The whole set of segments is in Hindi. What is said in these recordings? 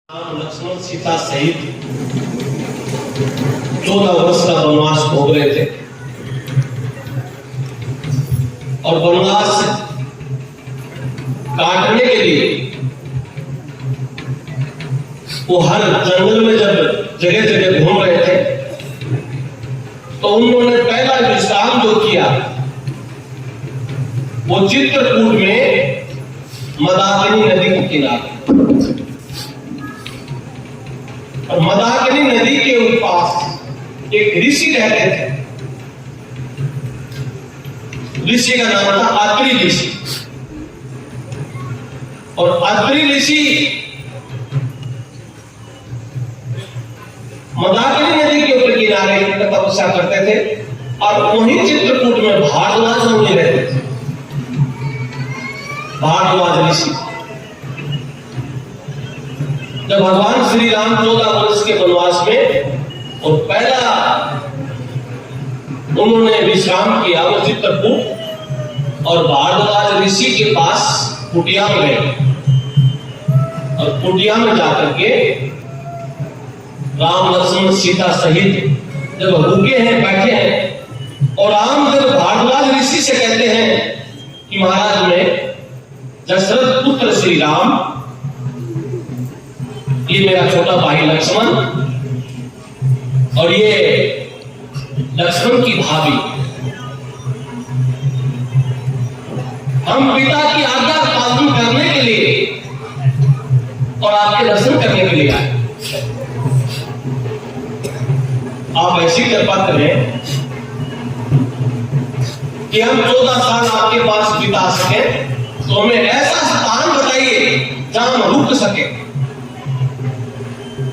राम लक्ष्मण सीता सहित 14 वर्ष का वनवास भोग रहे थे और वनवास काटने के लिए वो हर जंगल में जब जगह जगह घूम रहे थे तो उन्होंने पहला विश्राम जो किया वो चित्रकूट में मंदाकिनी नदी के किनारे। और मंदाकिनी नदी के पास एक ऋषि रहते थे। ऋषि का नाम था अत्रि ऋषि। और अत्रि ऋषि मंदाकिनी नदी के ऊपर किनारे तपस्या करते थे और वहीं चित्रकूट में भारद्वाज मुनि रहते थे। भारद्वाज ऋषि जब भगवान श्री राम 14 वर्ष के वनवास में और पहला उन्होंने विश्राम किया वो चित्रकूट और भारद्वाज ऋषि के पास कुटिया में गए और कुटिया में जाकर के राम लक्ष्मण सीता सहित जब रुके हैं बैठे हैं और राम जब भारद्वाज ऋषि से कहते हैं कि महाराज मैं दशरथ पुत्र श्री राम, ये मेरा छोटा भाई लक्ष्मण और ये लक्ष्मण की भाभी, हम पिता की आज्ञा पालन करने के लिए और आपके दर्शन करने के लिए आए। आप ऐसी कृपा करें कि हम 14 साल आपके पास बिता सके, तो हमें ऐसा स्थान बताइए जहां हम रुक सके।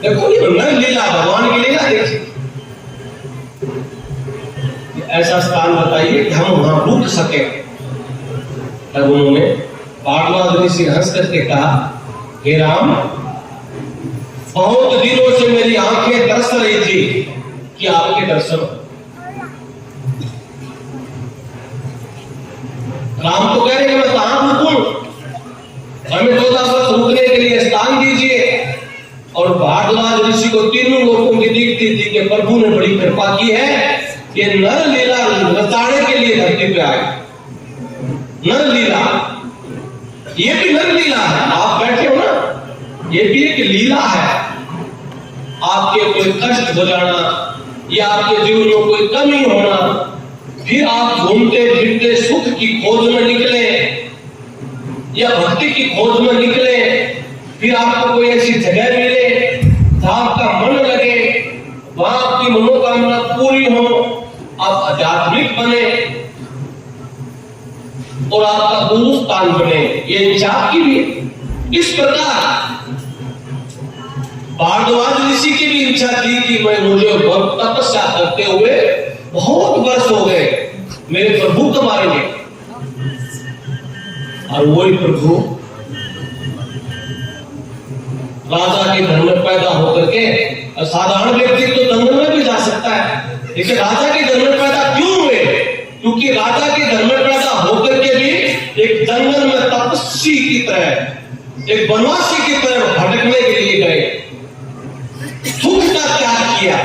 देखो ये नर लीला, भगवान की लीला देखिए। ऐसा स्थान बताइए कि हम वहां रुक सके। तब उन्होंने भारद्वाज ऋषि हंस करके कहा, हे राम, बहुत दिनों से मेरी आंखें तरस रही थी कि आपके दर्शन। राम तो कह रहे हैं मैं कहां रुकूं, हमें 14 वर्ष रुकने के लिए स्थान दीजिए। और भारद्वाज ऋषि को तीनों लोगों की दिखती थी कि प्रभु ने बड़ी कृपा की है, ये नर लीला रचाने के लिए धरती पे आए। नर लीला, ये भी नर लीला है। आप बैठे हो ना, ये भी एक लीला है। आपके कोई कष्ट हो जाना या आपके जीवन में कोई कमी होना, फिर आप घूमते फिरते सुख की खोज में निकले या भक्ति की खोज में निकले, फिर आपको कोई ऐसी जगह मिले जहां आपका मन लगे, वहां आपकी मनोकामना पूरी हो, आप आध्यात्मिक बने और आपका गुरु स्थान बने, ये इच्छा आपकी भी। इस प्रकार भारद्वाज ऋषि की भी इच्छा थी कि मैं मुझे तपस्या करते हुए बहुत वर्ष हो गए, मेरे प्रभु कब आएंगे। और वही प्रभु राजा के घर में पैदा होकर के, साधारण व्यक्ति तो जंगल में भी जा सकता है, लेकिन राजा के घर में पैदा क्यों हुए? क्योंकि राजा के घर में पैदा होकर के भी एक जंगल में तपस्वी की तरह, एक वनवासी की तरह भटकने के लिए गए। सुख का त्याग किया,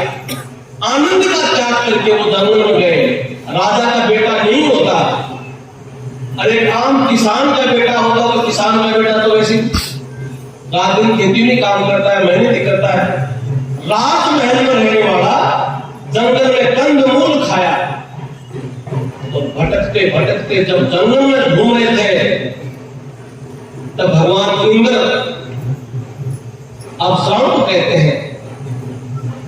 आनंद का त्याग करके वो जंगल में गए। राजा का बेटा नहीं होता, अरे आम किसान का बेटा होता तो किसान का बेटा तो वैसे रात दिन खेती में काम करता है, मेहनत करता है। रात महल में रहने वाला जंगल में कंदमूल खाया और भटकते भटकते जब जंगल में घूम रहे थे तब भगवान इंद्र अप्सराओं को कहते हैं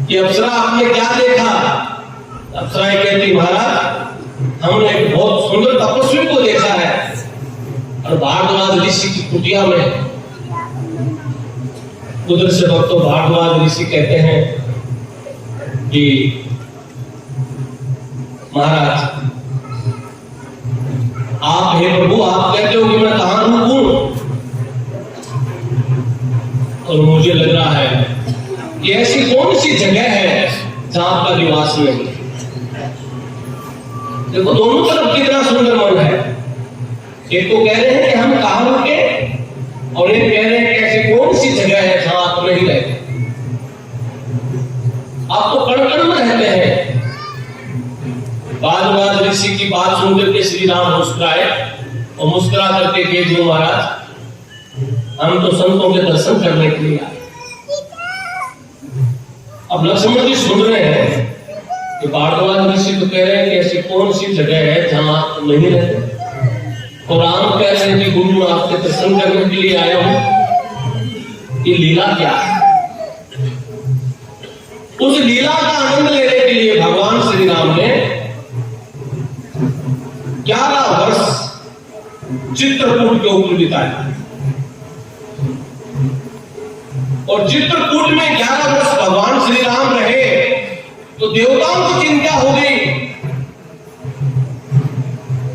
कि अप्सरा आपने क्या देखा? अप्सराएं कहती महाराज हमने एक बहुत सुंदर तपस्वी को देखा है। और भारद्वाज ऋषि की कुटिया में उधर से भक्तों भारद्वाज ऋषि कहते हैं कि महाराज आप, हे प्रभु, आप कहते हो कि मैं कहां रुकूं और मुझे लग रहा है कि ऐसी कौन सी जगह है जहां आपका निवास नहीं। देखो दोनों तरफ कितना सुंदर मन है। एक तो कह रहे हैं कि हम कहां रुके और ये कह रहे हैं कि ऐसी कौन सी जगह है जहां आप नहीं रहते, आप तो कण कण में रहते हैं। बाद ऋषि की बात सुनकर के श्री राम मुस्कुराए और मुस्कुरा करके कह दिया, महाराज हम तो संतों के दर्शन करने के लिए आए। अब लक्ष्मण जी सुन रहे हैं कि भारद्वाज ऋषि तो कह रहे हैं कि ऐसी कौन सी जगह है जहां आप नहीं रहते, और राम कह रहे हैं कि गुरु मैं आपके दर्शन करने के लिए आया हूं। ये लीला क्या है? उस लीला का आनंद लेने के लिए भगवान श्री राम ने 11 वर्ष चित्रकूट के ऊपर बिताए, और चित्रकूट में 11 वर्ष भगवान श्री राम रहे तो देवताओं को चिंता हो गई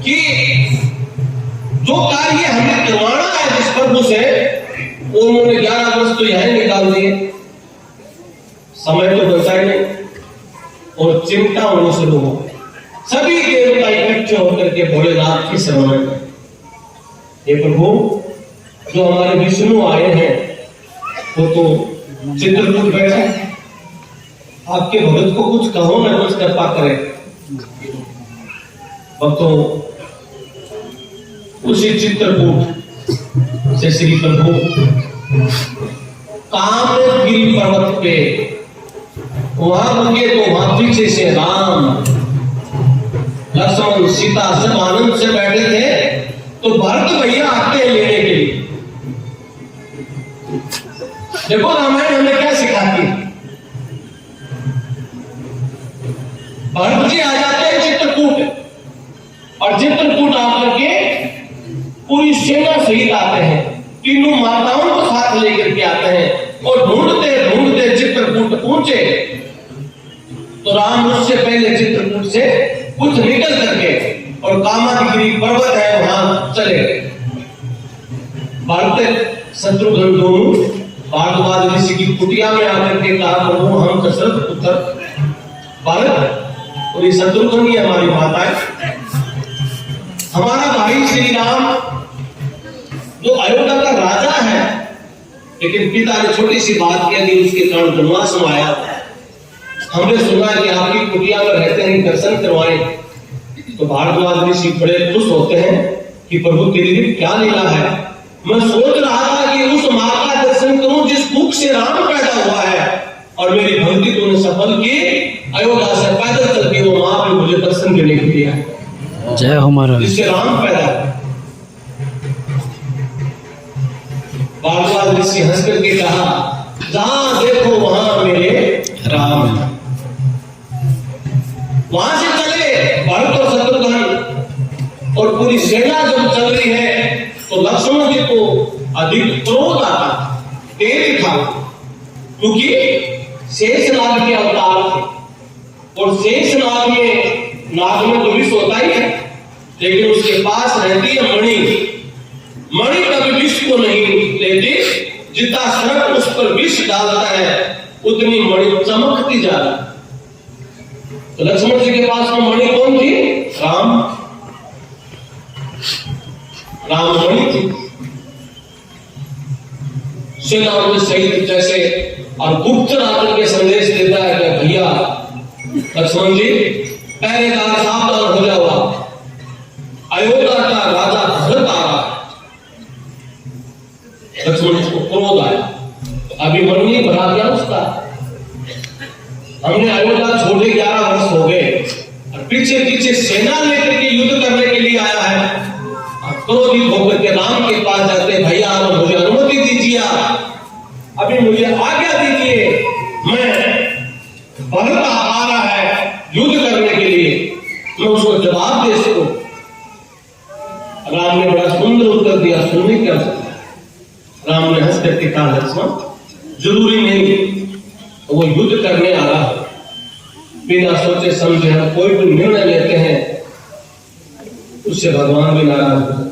कि जो कार्य हमें करवाना है जिस प्रभु से, उन्होंने 11 वर्ष तो यहीं निकाल दिए, समय तो बचा ही नहीं, और चिंता होने शुरू हो गई। सभी देवता इकट्ठे होकर के भोलेनाथ की शरण में गए। हे प्रभु, जो हमारे विष्णु आए हैं वो तो चित्रकूट बैठे, आपके भगत को कुछ कहो ना, कुछ कृपा करें। भक्तों, उसी चित्रकूट से श्री प्रभु कामगिरी पर्वत पे वहां रुके तो वहां पीछे से राम लक्ष्मण सीता सब आनंद से बैठे थे, तो भरत भैया आते हैं लेने के लिए। देखो रामायण हमें क्या सिखाती है। भरत जी आ जाते हैं चित्रकूट, और चित्रकूट आकर के पूरी सेना सहित आते हैं, तीनों माताओं को साथ लेकर के आते हैं, और ढूंढते ढूंढते चित्रकूट पहुंचे तो राम उससे पहले चित्रकूट से कुछ निकल करके और कामगिरी पर्वत है वहां चले। भरत शत्रुघ्न दोनों भारद्वाज ऋषि की कुटिया में आकर के कहा, प्रभु हम दशरथ पुत्र भरत और ये शत्रुघ्न ही हमारी माता है, हमारा भाई श्री राम जो अयोध्या का राजा है, लेकिन पिता ने छोटी सी बात कह दी, उसके कारण वनवास में आया। हमने सुना कि आपकी कुटिया में रहते हैं, दर्शन करवाएं। तो भारद्वाज ऋषि बड़े खुश होते हैं कि प्रभु तेरी भी क्या लीला है। मैं सोच रहा था कि उस मां का दर्शन करूं जिस कुख से राम पैदा हुआ है, और मेरी भक्ति तूने सफल की। अयोध्या से पैदल चल के वो मां भी मुझे दर्शन देने के लिए आई। जय हो महाराज। जिससे राम पैदा हुआ। भारद्वाज ऋषि हंस करके कहा, जहां देखो वहां मेरे राम। वहां से चले भरत और शत्रुघ्न, और पूरी सेना जब चल रही है तो लक्ष्मण जी को अधिक क्रोध आता, तेज था, क्योंकि शेषनाग के अवतार थे, और शेषनाग में तो विष होता ही है, लेकिन उसके पास रहती है मणि। मणि कभी विष को नहीं लेती, जितना सर्प उस पर विष डालता है उतनी मणि चमकती जा रही। तो लक्ष्मण जी के पास में मणि कौन थी? राम मणि थी। सेनाओं के सहित जैसे, और गुप्त आकर के संदेश देता है कि भैया लक्ष्मण जी पहरेदार सावधान हो जाओ, अयोध्या का राजा भरत आ रहा है। लक्ष्मण जी को क्रोध आया, अभी मन नहीं भरा गया उसका। हमने अयोध्या छोड़े 11 वर्ष हो गए, और पीछे पीछे सेना लेकर के युद्ध करने के लिए आया है। क्रोधित होकर के राम के पास जाते, भैया मुझे अनुमति दीजिए, अभी मुझे आज्ञा दीजिए, मैं भरत आ रहा है युद्ध करने के लिए, मैं उसको जवाब दे सकूं। राम ने बड़ा सुंदर उत्तर दिया, सुनने क्या सकता। राम ने हंस करके कहा, लक्ष्मण जरूरी नहीं वो युद्ध करने आ रहा है, बिना सोचे समझे हम कोई भी निर्णय लेते हैं उससे भगवान भी नाराज हो।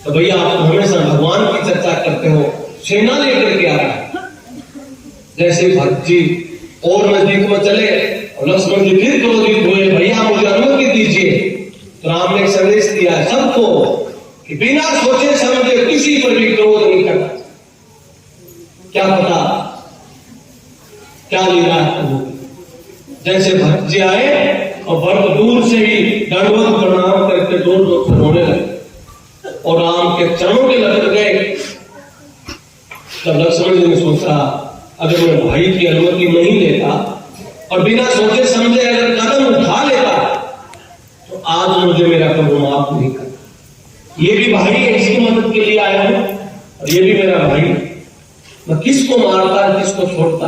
तो भैया आप तो हमेशा भगवान की चर्चा करते हो, सेना लेकर के आ रहा है। जैसे भक्त जी और नजदीक में चले और लक्ष्मण जी फिर क्रोधित हुए, भैया मुझे अनुमति दीजिए। तो राम ने एक संदेश दिया सबको कि बिना सोचे समझे किसी पर भी क्रोध नहीं करना। क्या पता क्या लीला है। जैसे भरत जी आए और भरत दूर से ही दंडवत प्रणाम करके जोर जोर से रोने लगे और राम के चरणों के लग गए। तब लक्ष्मण जी ने सोचा अगर मैं भाई की अनुमति नहीं लेता और बिना सोचे समझे अगर कदम उठा लेता तो आज मुझे मेरा प्रभु माफ नहीं करता। ये भी भाई है, इसकी मदद के लिए आया हूं और ये भी मेरा भाई। मैं किसको मारता किसको छोड़ता,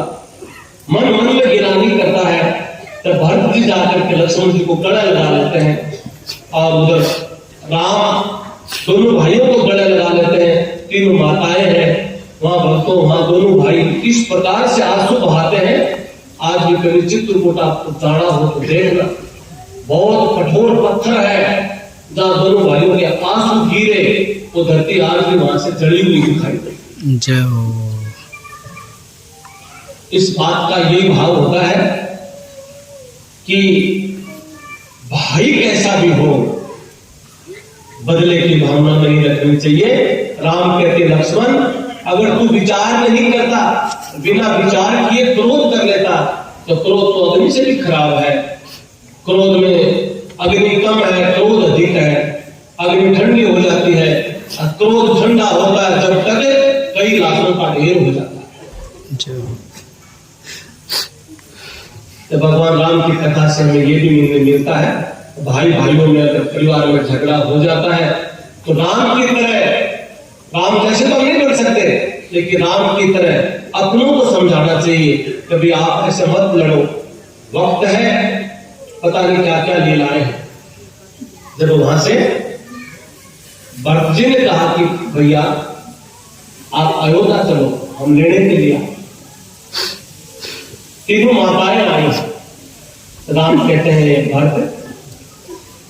मन मन में गिरानी करता है। तब भरत जी जाकर के लक्ष्मण जी को गले लगा लेते हैं और उधर राम दोनों भाइयों को गले लगा लेते हैं। तीनों माताएं हैं वहां, भक्तों वहां दोनों भाई इस प्रकार से आंसू बहाते हैं। आज भी कभी चित्रकूट आपको जाना हो तो देखना, बहुत कठोर पत्थर है जहां दोनों भाइयों के आंसू गिरे, वो धरती आज भी वहां से जड़ी हुई दिखाई देती। जय हो। इस बात का यही भाव होता है कि भाई कैसा भी हो बदले की भावना नहीं रखनी चाहिए। राम कहते लक्ष्मण अगर तू विचार नहीं करता, बिना विचार किए क्रोध कर लेता तो क्रोध तो अग्नि से भी खराब है। क्रोध में अग्नि कम है, क्रोध अधिक है। अग्नि ठंडी हो जाती है, क्रोध ठंडा होता है जब तक कई लाशों का ढेर हो जाता है। तो भगवान राम की कथा से हमें ये भी मिलता है, भाई भाइयों में अगर परिवार में झगड़ा हो जाता है तो राम की तरह, राम जैसे तो नहीं कर सकते लेकिन राम की तरह अपनों को समझाना चाहिए कभी आप ऐसे मत लड़ो, वक्त है, पता नहीं क्या क्या लीलाएं हैं। जब वहां से भरत जी ने कहा कि भैया आप अयोध्या चलो, हम लेने के लिए आए। तीनों माताएं आई। राम कहते हैं भरत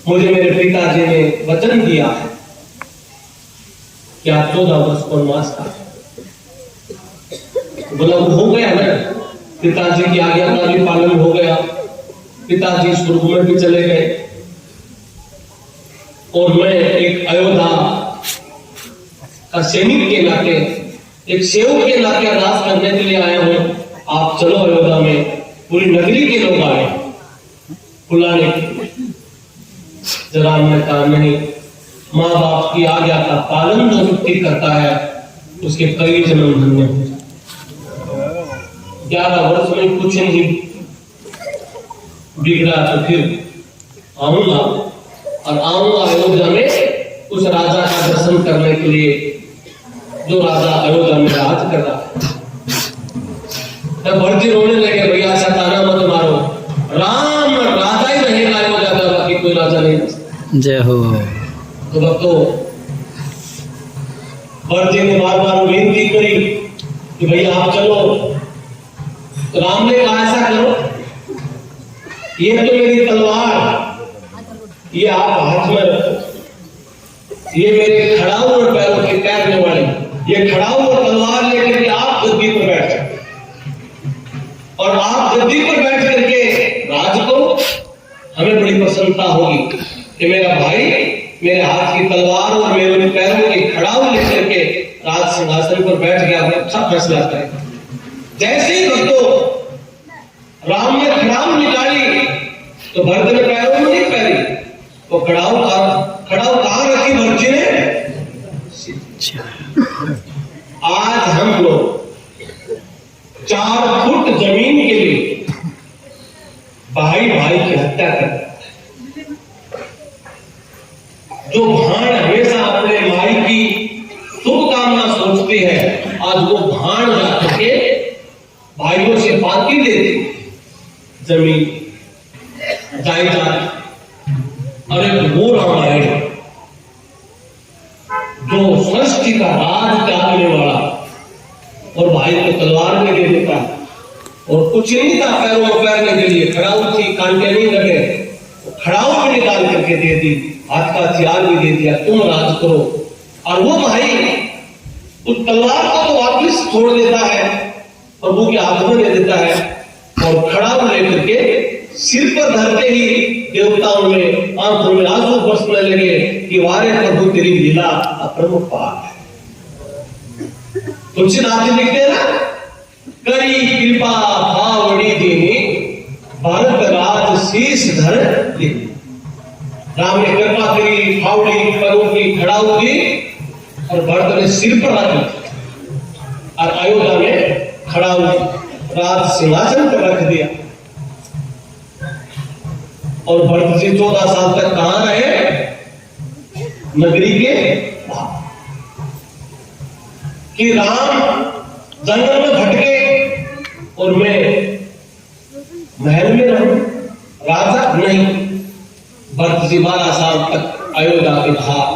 मुझे मेरे पिताजी ने वचन दिया है कि आप 14 वर्ष वनवास का, बोला वो हो गया ना, पिताजी की आज्ञा का भी पालन हो गया, पिताजी स्वर्ग में भी चले गए और मैं एक अयोध्या का सैनिक के नाते, एक सेवक के नाते राज करने के लिए आया हूं। आप चलो अयोध्या में। पूरी नगरी के लोग आए बुलाने के लिए। राम ने कहा नहीं, माँ बाप की आज्ञा का पालन जो व्यक्ति करता है उसके कई जन्म धन्य हो जाते। 11 वर्ष में कुछ नहीं बिगड़ा तो फिर आऊंगा और आऊंगा अयोध्या में उस राजा का दर्शन करने के लिए जो राजा अयोध्या में राज कर रहा है। तब भरत जी रोने लगे, भैया ऐसा ताना मत मारो, राम राजा ही रहेगा अयोध्या का, बाकी कोई राजा नहीं रह सकता। जय हो। तो भक्तों भरत जी ने बार बार विनती करी कि भैया आप चलो। तो राम ने कहा ऐसा करो, ये तो मेरी तलवार, ये आप हाथ में रखो, ये मेरे खड़ाऊ और पैरों के तैरने वाली, ये खड़ाऊ और तलवार लेकर के आप गद्दी पर बैठ जाओ और आप गद्दी पर बैठ करके राज करो। हमें बड़ी प्रसन्नता होगी कि मेरा भाई मेरे हाथ की तलवार और मेरे पैरों की खड़ाऊ लेकर के राज सिंहासन पर बैठ गया, अच्छा फैसला करेगा। जैसे ही भक्तों राम ने खड़ाऊ निकाली तो भरत ने पैरों में नहीं पहनी, वो खड़ाऊ कहां रखी भरत जी ने? आज हम लोग 4 फुट जमीन के लिए भाई भाई की हत्या करते हैं। जो भाण हमेशा अपने भाई की शुभकामना सोचती है, आज वो भाण जाकर के भाइयों से बाकी देती जमीन जायदाद। अरे वो रामायण जो सृष्टि का राज त्यागने वाला और भाई को तलवार में दे देता है और कुछ नहीं था पैरों में पैरने के लिए, खड़ाऊ थी, कांटे नहीं लगे, खड़ाऊ भी निकाल करके दे दी, हाथ का हथियार भी दे दिया, तुम राज करो। और वो भाई उस तलवार को तो वापिस छोड़ देता है और वो के हाथ में दे देता है और खड़ाऊ लेकर के सिर पर धरते ही देवताओं में आंखों में आंसू बरसने लगे कि वारे प्रभु तेरी लीला अप्रमुख पार है। तुलसीदास जी लिखते हैं ना, करी कृपा भावड़ी दीनी भरत राज शीश धर दीनी। राम ने कृपा करी, फावड़ी पैरों की खड़ाऊ की और भरत ने सिर पर रख दी और अयोध्या में खड़ा हुआ राज सिंहासन पर रख दिया। और भरत जी 14 साल तक कहां रहे? नगरी के बाहर। कि राम जंगल में भटके और मैं महल में रहूं, राजा नहीं। भरत जी 12 साल तक अयोध्या के बाहर।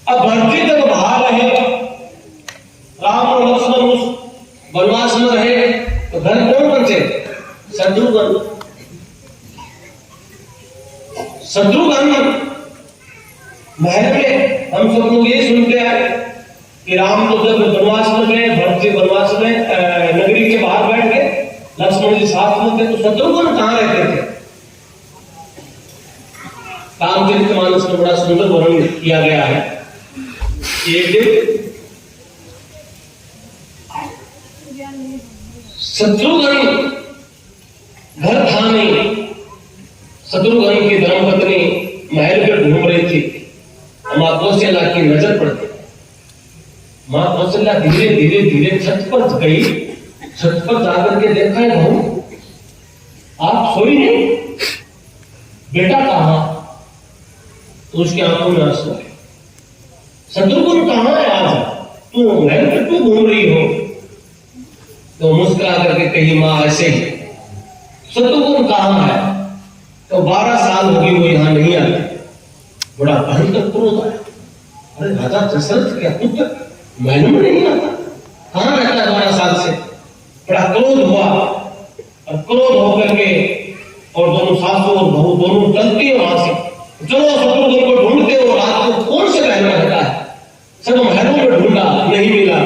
अब भरत जी जब बाहर रहे, राम और लक्ष्मण उस वनवास में रहे, तो घर कौन बचे? शत्रुघ्न। शत्रुघ्न महल में हम सब लोग ये सुनते हैं कि राम तो जब वनवास में गए, भरत जी वनवास में नगरी के बाहर बैठ गए, लक्ष्मण जी साथ में थे, तो शत्रुघ्न कहां रहते थे? रामचरितमानस में बड़ा सुंदर वर्णन किया गया है। एक दिन शत्रुघ्न घर था नहीं। शत्रुघ्न की धर्मपत्नी महल में घूम रही थी। मां कौशल्या की नजर पड़ती। मां कौशल्या धीरे धीरे धीरे छत पर गई। छत पर जाकर के देखा है, बहू आप सोई नहीं, बेटा कहां? तो उसकी आंखों में आंसू है। शत्रुघ्न कहां है आज? तू महल में क्यों घूम रही हो? तो मुस्कुरा करके कही, मां ऐसे ही। शत्रुघ्न कहां है? तो 12 साल हो गई वो यहां नहीं आती। बड़ा भयंकर क्रोध आया। अरे राजा दशरथ क्या पुत्र महल में नहीं आता? कहां रहता है 12 साल से? बड़ा क्रोध हुआ और क्रोध होकर के और दोनों सासू और बहू दोनों चलती है वहां से। चलो शत्रुघ्न को ढूंढते हो, रात को कौन से महल में रहता है? सब महलों में ढूंढा, नहीं मिला।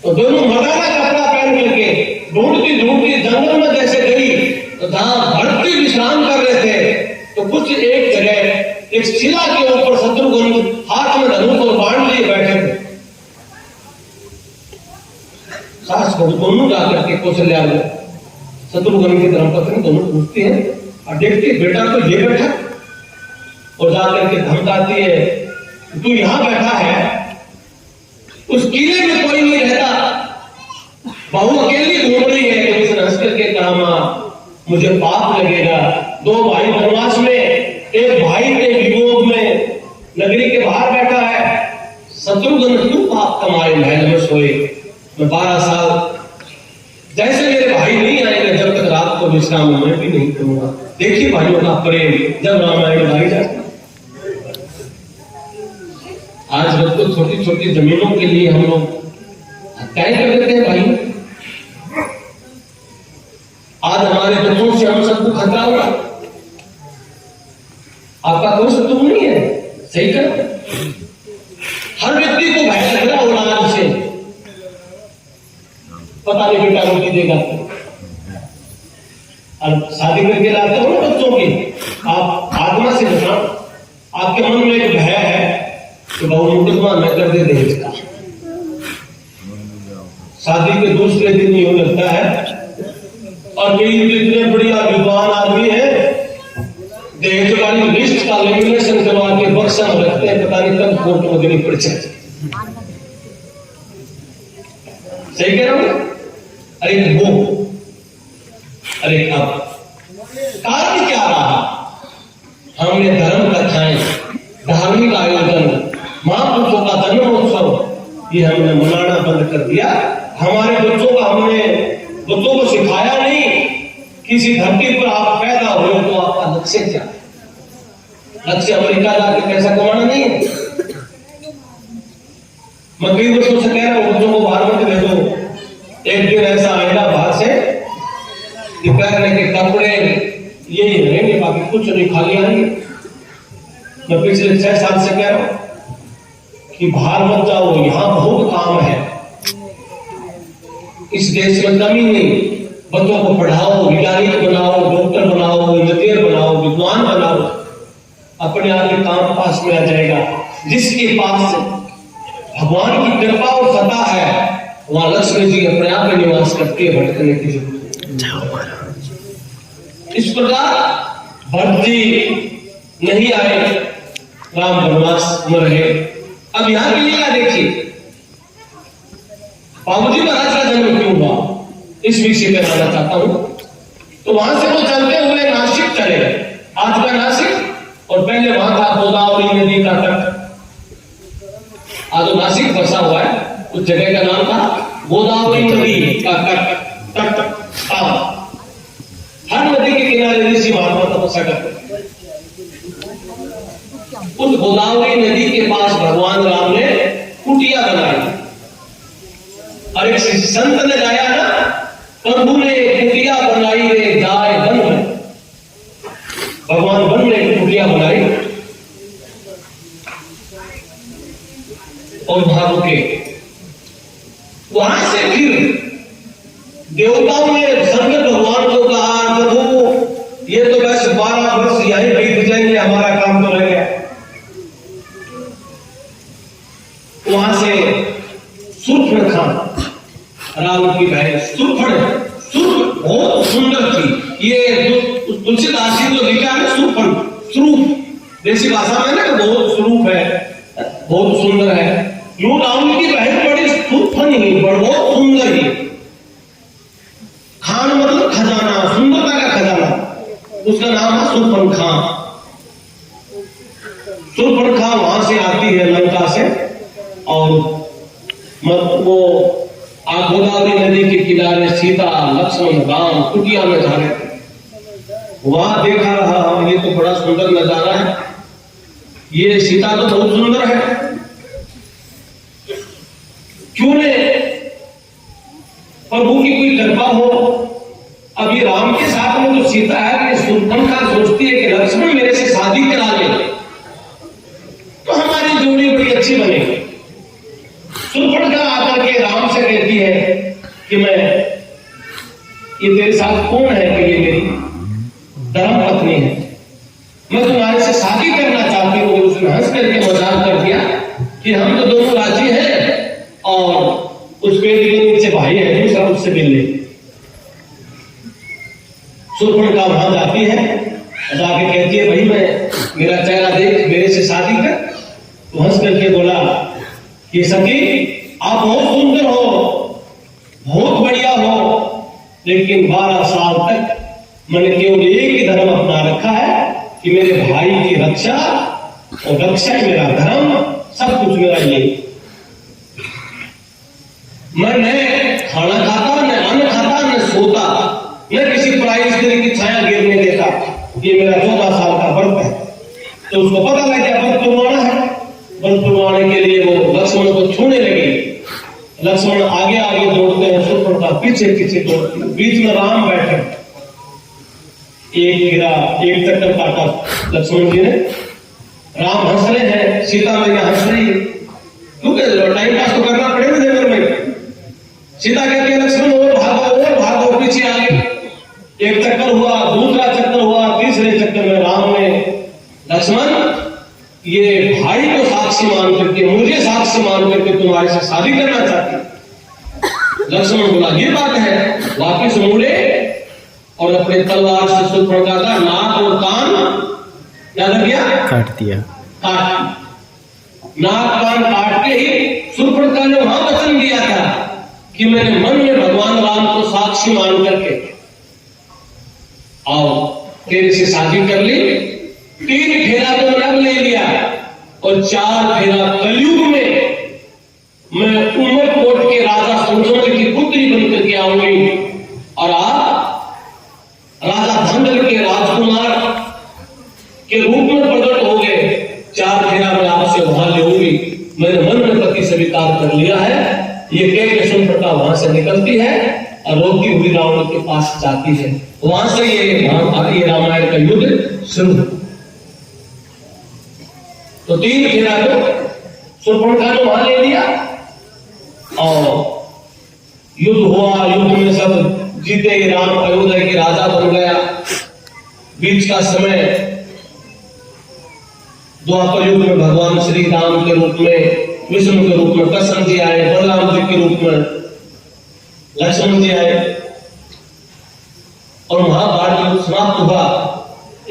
तो दोनों मर्दाना कपड़ा पहन करके ढूंढती ढूंढती जंगल में जैसे गई, तो जहां भरत जी विश्राम कर रहे थे, तो कुछ एक जगह एक शिला के ऊपर शत्रुघ्न हाथ में धनुष और बाण लिए बैठे थे। सास बहू दोनों जाकर के कौशल्या शत्रुघ्न की धर्मपत्नी दोनों पूछती है और देखती है बेटा तो ये बैठा, और जाकर के धमकाती है, तू यहां बैठा है, उस किले में कोई नहीं रहता, बहू अकेली घूम रही है। तो उसने हंस करके कहा, मां मुझे पाप लगेगा। 2 भाई वनवास में, एक भाई के वियोग में नगरी के बाहर बैठा है। शत्रुघ्न क्यों पाप कमाए महल में सोए? मैं 12 साल जैसे मेरे भाई नहीं आएंगे जब तक रात को विश्राम मैं भी नहीं करूंगा। देखिए भाइयों का प्रेम जब रामायण गाई जाती है। आज बच्चों छोटी छोटी जमीनों के लिए हम लोग हत्याएं कर देते हैं भाई। आज हमारे बच्चों से हम सबको खतरा होगा। आपका कोई शत्रु नहीं है, सही कर। हर व्यक्ति को भय लग रहा औलाद से, पता नहीं बेटा रोटी देगा। और शादी करके लाते हो ना बच्चों की, आप आत्मा से बचाओ। आपके मन में एक भय है कि बहु मुकदमा न कर दे दहेज का। शादी के दूसरे दिन यूं लगता है, और कई तो इतने बढ़िया विद्वान आदमी है, दहेज वाली लिस्ट का लेमिनेशन करवा के बक्सा में रखते हैं, पता नहीं कब कोर्ट में देनी पड़ जाए। सही कह रहा हूं? अरे वो, अरे अब कारण क्या रहा? हमने धर्म कथाएं, धार्मिक आयोजन, महापुरुषों का जन्मोत्सव, ये हमने मनाना बंद कर दिया। हमारे बच्चों को सिखाया नहीं, किसी धरती पर आप पैदा हुए तो आपका लक्ष्य क्या है? लक्ष्य अमेरिका जाके पैसा कमाना नहीं है। मैं कई वर्षों से कह रहा हूं बच्चों को बाहर मत भेजो। एक दिन ऐसा आएगा बाहर से कि पहनने के कपड़े यही रहेंगे, बाकी कुछ नहीं, खाली आएंगे। मैं पिछले 6 साल से कह रहा हूं कि बाहर मत जाओ, यहां बहुत काम है। इस देश में कमी नहीं, बच्चों को पढ़ाओ, वैज्ञानिक बनाओ, डॉक्टर बनाओ, इंजीनियर बनाओ, विद्वान बनाओ, अपने आप के काम पास में आ जाएगा। जिसके पास भगवान की कृपा और सत्ता है वहां लक्ष्मी जी अपने आप में निवास करके भटकने की जरूरत नहीं। इस प्रकार भरत जी नहीं आए, राम वनवास में रहे। अब यहां की लीला देखिए, बाबूजी महाराज का जन्म क्यों हुआ, इस विषय पे जानना चाहता हूं। तो वहां से वो चलते हुए नासिक चले, आज का नासिक, और पहले वहां था गोदावरी नदी का तट। आज नासिक बसा हुआ है, उस जगह का नाम था गोदावरी नदी का तट। हर नदी के किनारे ऋषि महात्मा तपस्या करते। उस गोदावरी नदी के पास भगवान राम ने कुटिया बनाई। और एक संत ने गाया ना, प्रभु ने कुटिया बनाई रे जाए वन में। भगवान वन ने कुटिया बनाई और वहां रुके। वहां से फिर देवताओं ने शंकर भगवान को कहा, प्रभु ये तो बस 12 वर्ष यहीं बीत जाएंगे, हमारा काम तो रह गया। वहां से सुर्पणखा, राम की बहन सुर्पण बहुत सुंदर थी। ये तुलसीदास जी जो लिखा है सुर्पण, स्वरूप देसी भाषा में ना बहुत स्वरूप है, बहुत सुंदर है। यूं राम की बहन बड़ी सुर्पण ही, बहुत सुंदर ही। खान मतलब खजाना, सुंदरता का खजाना, उसका नाम है सुर्पणखा। सुर्पणखा वहां से आती है लंका से, और वो गोदावरी नदी के किनारे सीता लक्ष्मण राम कुटिया में जा रहे थे। वहां देखा रहा, ये तो बड़ा सुंदर नजारा है, ये सीता तो बहुत सुंदर है, क्यों ने प्रभु की कोई कृपा हो। अब ये राम के साथ में जो सीता है, ये सुर्पणखा सोचती है कि लक्ष्मण मेरे से शादी करा ले तो हमारी जोड़ी बड़ी अच्छी बनेगी। सुर्पणखा आकर के राम से कहती है कि ये तेरे साथ कौन है, कि ये मेरी धर्म पत्नी है, मैं तुम्हारे से शादी करना चाहती हूँ। उसने हंस करके मजाक कर दिया कि हम तो दोनों राजी हैं, और उस पेड़ के नीचे भाई है, दूसरा उससे मिल ले। सुर्पणखा वहां जाती है, जाके कहती है, भाई मेरा चेहरा देख, मेरे से शादी कर। तो हंस करके बोला कि सखी आप बहुत सुंदर हो, बहुत बढ़िया हो, लेकिन 12 साल तक मैंने केवल एक ही धर्म अपना रखा है कि मेरे भाई की रक्षा, और रक्षा है मेरा धर्म, सब कुछ मेरा ये। मैं न खाना खाता, न अन्न खाता, न सोता, न किसी पराई स्त्री की छाया गिरने देता। ये मेरा 14 साल का व्रत है। तो उसको पता लग गया व्रत तोड़वाना है। व्रत तोड़वाने के लिए वो लक्ष्मण को छूने लगी। लक्ष्मण आगे आगे दौड़ते हैं, सुर्पणखा पीछे पीछे दौड़ती है। बीच में राम बैठे, एक चक्कर काटा लक्ष्मण जी ने। राम हंस रहे हैं, सीता मैया हंस रही है, क्योंकि टाइम पास तो करना पड़ेगा जंगल में। सीता कहती है लक्ष्मण और भागो, पीछे आगे। एक चक्कर हुआ, दूसरा चक्कर हुआ, तीसरे चक्कर में राम ने लक्ष्मण ये भाई को साक्षी मान करके, मुझे साक्षी मान करके तुम्हारे से शादी करना चाहती। लक्ष्मण बोला ये बात है, वापिस मुड़े और अपने तलवार से सुर्पणखा का नाक और कान क्या कर दिया, काट दिया। नाक कान काट के ही सुर्पणखा ने वहां वचन दिया था कि मैंने मन में भगवान राम को साक्षी मान करके और तेरे से शादी कर ली। 3 फेरा तो मैंने ले लिया, और 4 फेरा कलयुग में मैं उमरकोट के राजा संजोल की पुत्री बनकर के आऊंगी, और आप राजा धंधल के राजकुमार के रूप में प्रकट हो गए। 4 फेरा मैं आपसे वहां लेऊंगी, मैंने मन में पति स्वीकार कर लिया है। ये कह के सुर्पणखा वहां से निकलती है और रोती हुई रावण के पास जाती है। वहां से ये रामायण का युद्ध शुरू। तो 3 फेरा तो सुर्पणखा ने वहां ले लिया, और युद्ध हुआ। युद्ध में सब जीते ही राम अयोध्या के राजा बन गया। बीच का समय द्वापर युग में भगवान श्री राम के रूप में, विष्णु के रूप में कृष्ण जी आए, बलराम जी के रूप में लक्ष्मण जी आए और महाभारत युग समाप्त हुआ।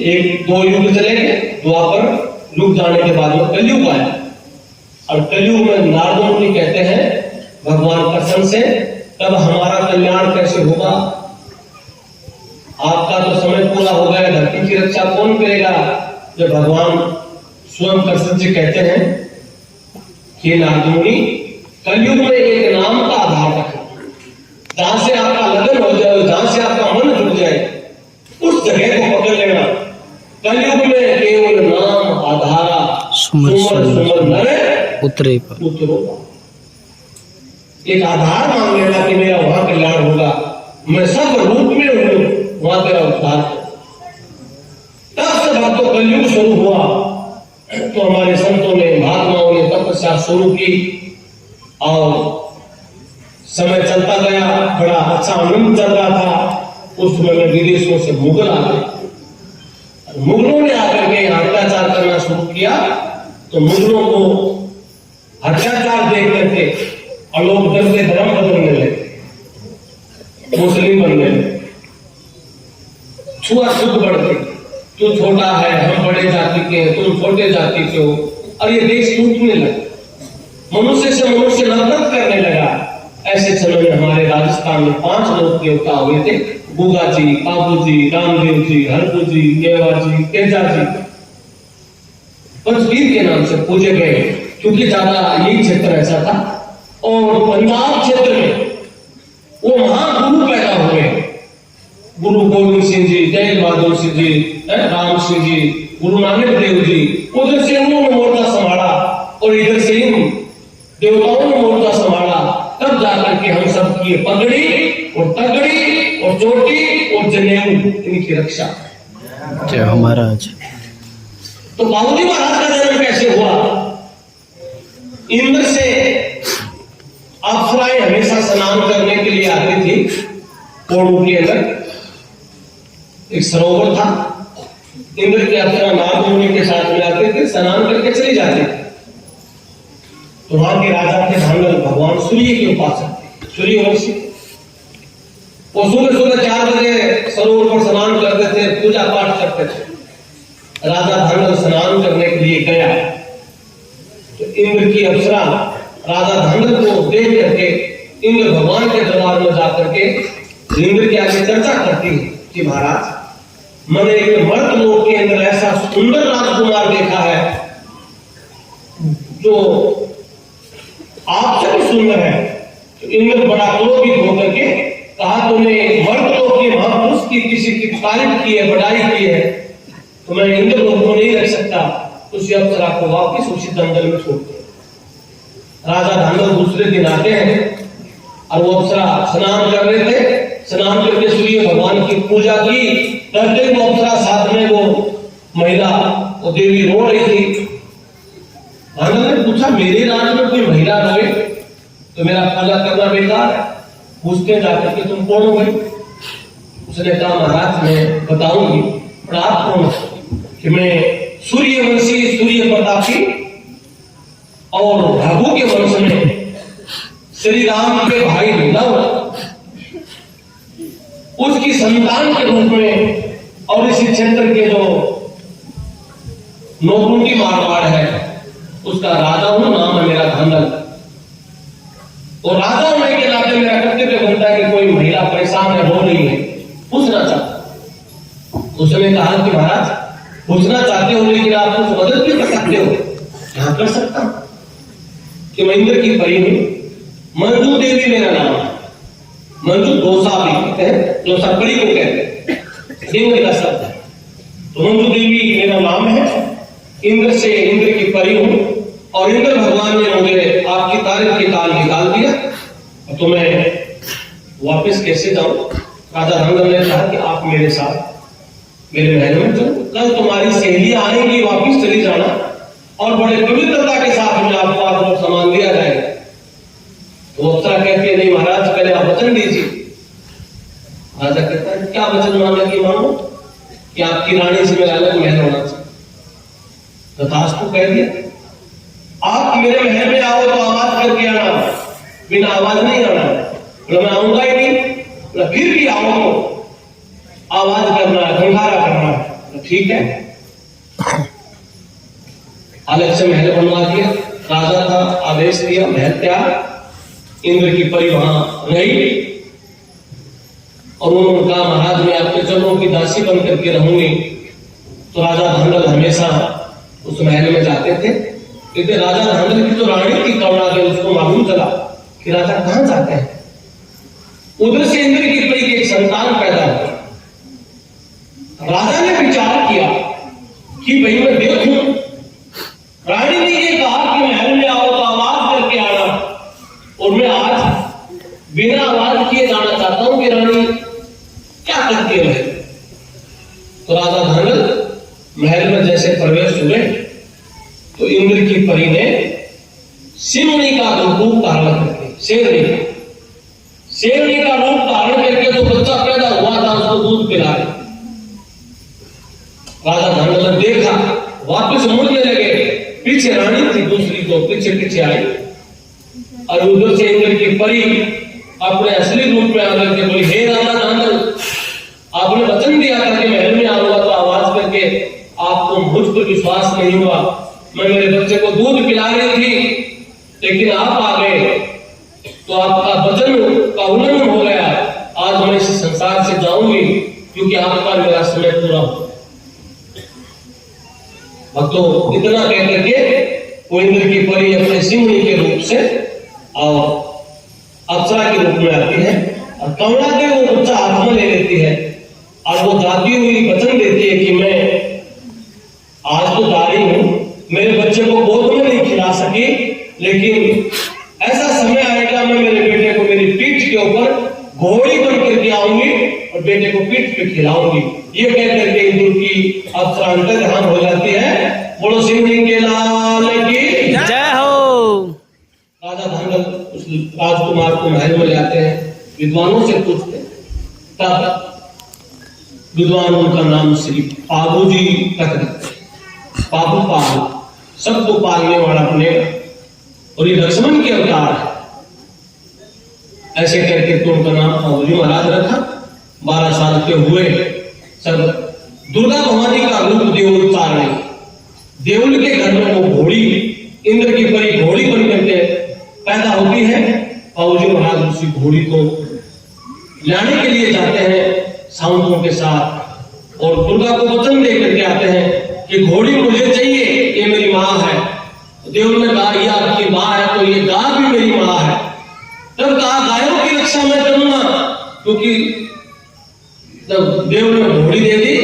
एक दो युग चले गए, द्वापर युग जाने के बाद में कलयुग आया और कलयुग में नारद मुनि कहते हैं भगवान कृष्ण से, तब हमारा कल्याण कैसे होगा? आपका तो समय पूरा हो गया, धरती की रक्षा कौन करेगा? जब भगवान स्वयं कृष्ण जी कहते हैं कि नारद मुनि, कलयुग में एक नाम का आधार रखना, जहां से आपका लगन हो जाए, जहां से आपका मन जुट जाए, उस जगह को पकड़ लेना। कलयुग में केवल नाम आधारा, सुमर सुमर नर उतरे उतरो। एक आधार मान लेना कि मेरा वहां कल्याण होगा, मैं सब रूप में हूं, वहां तेरा उद्धार। तब से भक्तों कलयुग शुरू हुआ तो हमारे संतों ने, महात्माओं ने तपस्या शुरू की और समय चलता गया, बड़ा अच्छा आनंद चल रहा था। उस समय में विदेशों से मुगल आ गए। मुगलों ने आकर के अत्याचार करना शुरू किया तो मुगलों को अत्याचार देख करके और लोग डर से धर्म बदलने लगे, मुस्लिम बनने लगे, छुआछूत बढ़ गई। तू छोटा है, हम बड़े जाति के हैं, तुम छोटे जाति के हो, और ये देश टूटने लगा। मनुष्य से मनुष्य नफरत करने लगा। ऐसे समय में हमारे राजस्थान में 5 लोग देवता हुए थे, गुगा जी, काबू जी, रामदेव जी, हरपू जी, केवा जी, केजा जी, पंचवीर के नाम से पूजे गए क्योंकि ज्यादा यही क्षेत्र ऐसा था। और पंजाब क्षेत्र में वो महागुरु पैदा हुए, गुरु गोविंद सिंह जी, जय बहादुर सिंह जी, राम सिंह जी, गुरु नानक देव जी, उधर से उन्होंने मोर्चा संभाला और इधर से इन देवताओं ने मोर्चा संभाला। तब जाकर के हम सब की पगड़ी और तगड़ी और चोटी और जनेऊ इनकी रक्षा। जय महाराज। तो बाबूजी महाराज का जन्म कैसे हुआ? इंद्र से अप्सराएं हमेशा स्नान करने के लिए आती थी। कोड़ू के अंदर एक सरोवर था, इंद्र की अप्सरा नारद मुनि के साथ में आते थे, स्नान करके चले जाते थे। तो वहां के राजा थे धांगल, भगवान सूर्य के उपासक थे, सूर्यवंशी। वो सुबह सुबह 4 बजे सरोवर पर स्नान करते थे, पूजा पाठ करते थे। राजा धांगल स्नान करने के लिए गया तो इंद्र की अप्सरा राजा धांगल को देख करके इंद्र भगवान के दरबार में जाकर के इंद्र के आगे चर्चा करती है कि महाराज, मैंने एक मर्त लोक के अंदर ऐसा सुंदर राजकुमार देखा है जो आपसे भी सुंदर है। तो इंद्र बड़ा क्रोधित होकर के कहा, तुमने मर्त लोक के महापुरुष की किसी की तारीफ की है, बढ़ाई की है, तो मैं इंद्र लोक को नहीं रख सकता। उसी अप्सरा को वापिस उसी दंगल में छोड़ दिया। राजा धांगल दूसरे दिन आते हैं और वो अप्सरा स्नान कर रहे थे, स्नान करके सूर्य भगवान की पूजा की, करते वो अप्सरा साथ में वो महिला, वो देवी रो रही थी। धांगल ने पूछा, मेरे राज में कोई महिला रोए तो मेरा पूजा करना बेकार है, पूछते जाकर के तुम कौन हो भाई? उसने कहा, महाराज मैं बताऊंगी, पर आप कौन हो? कि मैं सूर्यवंशी, सूर्य प्रतापी और रघु के वंश में श्री राम के भाई लव उसकी संतान के रूप में और इसी क्षेत्र के जो नौकुंडी मारवाड़ है उसका राजा हूं, नाम है मेरा धांगल। और राजा होने के नाते मेरा कर्तव्य बनता है कि कोई महिला परेशान है, रो रही है, पूछना चाहता। उसने कहा कि महाराज पूछना चाहते हो लेकिन आप कुछ मदद भी कर सकते हो। क्या कर सकता कि मैं इंद्र की परी हूं, मंजू देवी मेरा नाम है, मंजू दोसा भी कहते हैं, दोसा परी को कहते हैं, इंद्र का शब्द है। तो मंजू देवी मेरा नाम है, इंद्र से इंद्र की परी हूं और इंद्र भगवान ने मुझे आपकी तारीफ के काल निकाल दिया, तो मैं वापस कैसे जाऊं? राजा धांगल ने कहा कि आप मेरे साथ मेरे महल में चलो, कल तुम्हारी सहेलियां आएंगी, वापिस चली जाना और बड़े पवित्रता के साथ में आपको आप सामान दिया जाएगा। तो अप्सरा कहती है, नहीं महाराज पहले आप वचन दीजिए। क्या वचन मांगा कि मानो कि आपकी रानी से मेरा अलग महल होना चाहिए। तथास्तु कह दिया। आप मेरे महल में आओ तो आवाज करके आना, बिना आवाज नहीं आना। बोला मैं आऊंगा ही नहीं। बोला फिर भी आओ तो आवाज करना है, घंघारा करना है। ठीक है। अलग से महल बनवा दिया। राजा था, आदेश दिया, महल तैयार। इंद्र की परी वहां रही और उन्होंने कहा महाराज मैं आपके चरणों की दासी बन करके रहूंगी। तो राजा धांगल हमेशा उस महल में जाते थे। लेकिन राजा धांगल की तो रानी की करुणा के उसको मालूम चला कि राजा कहां जाते हैं। उधर से इंद्र की परी की एक संतान पैदा हुई। राजा ने विचार किया कि भाई मैं देखूं। रानी ने ये कहा कि महल में आओ तो आवाज करके आना, और मैं आज बिना आवाज किए जाना चाहता हूं कि रानी क्या करती है। तो राजा धांगल महल में जैसे प्रवेश हुए तो इंद्र की परी ने सिंहनी का रूप धारण करके, शेरनी का रूप धारण करके जो बच्चा पैदा हुआ था उसको दूध पिला रहे। राजा धांगल ने देखा, वापस मुड़ने लगे। पीछे रानी थी दूसरी जो पीछे पीछे आई, और उधर से इंद्र की परी अपने असली रूप में आकर के बोली, हे राजा धांगल, आपने वचन दिया था कि महल में आऊंगा तो आवाज करके, आपको मुझ पर विश्वास नहीं हुआ। मैं मेरे बच्चे को दूध पिला रही थी, लेकिन आप आ गए तो आपका वचन का उल्लंघन हो गया। आज मैं इस संसार से जाऊंगी क्योंकि आपका मेरा समय पूरा हो। भक्तों इतना कह करके वो इंद्र की परी अपने सिंहनी के रूप से और अप्सरा के रूप में आती है और करुणा के वो बच्चा हाथ में ले लेती है और वो जाती हुई वचन देती है कि मैं आज तो जा रही हूं, मेरे बच्चे को गोद में नहीं खिला सकी, लेकिन ऐसा समय आएगा मैं मेरे बेटे को मेरी पीठ के ऊपर घोड़ी बन करके आऊंगी और बेटे को पीठ पे खिलाऊंगी। ये कह करके इंद्र की अप्सरा अंतर्धान हो जाती है। बोलो सिंहनी के लाल की जय हो। राजा धांगल उस राजकुमार को महल में जाते हैं, विद्वानों से पूछते। तब विद्वान उनका नाम श्री पाबूजी रख देते। पाबू पाल, सबको पालने वाला बनेगा, और ये लक्ष्मण के अवतार है। ऐसे करके तो उनका नाम पाबूजी महाराज रखा। 12 साल के हुए सब दुर्गा भवानी का रूप देवल तारणी, देवल के घर में वो घोड़ी, इंद्र की परी घोड़ी बन करके पैदा होती है। पाबूजी महाराज उसी घोड़ी को लाने के लिए जाते हैं साउंडों के साथ, और दुर्गा को वचन दे करके आते हैं कि घोड़ी मुझे चाहिए, ये मेरी माँ है। देव ने कहा ये आपकी माँ है तो ये गाय भी मेरी माँ है। तब कहा गायों की रक्षा मैं करूंगा, क्योंकि जब देव ने घोड़ी दे दी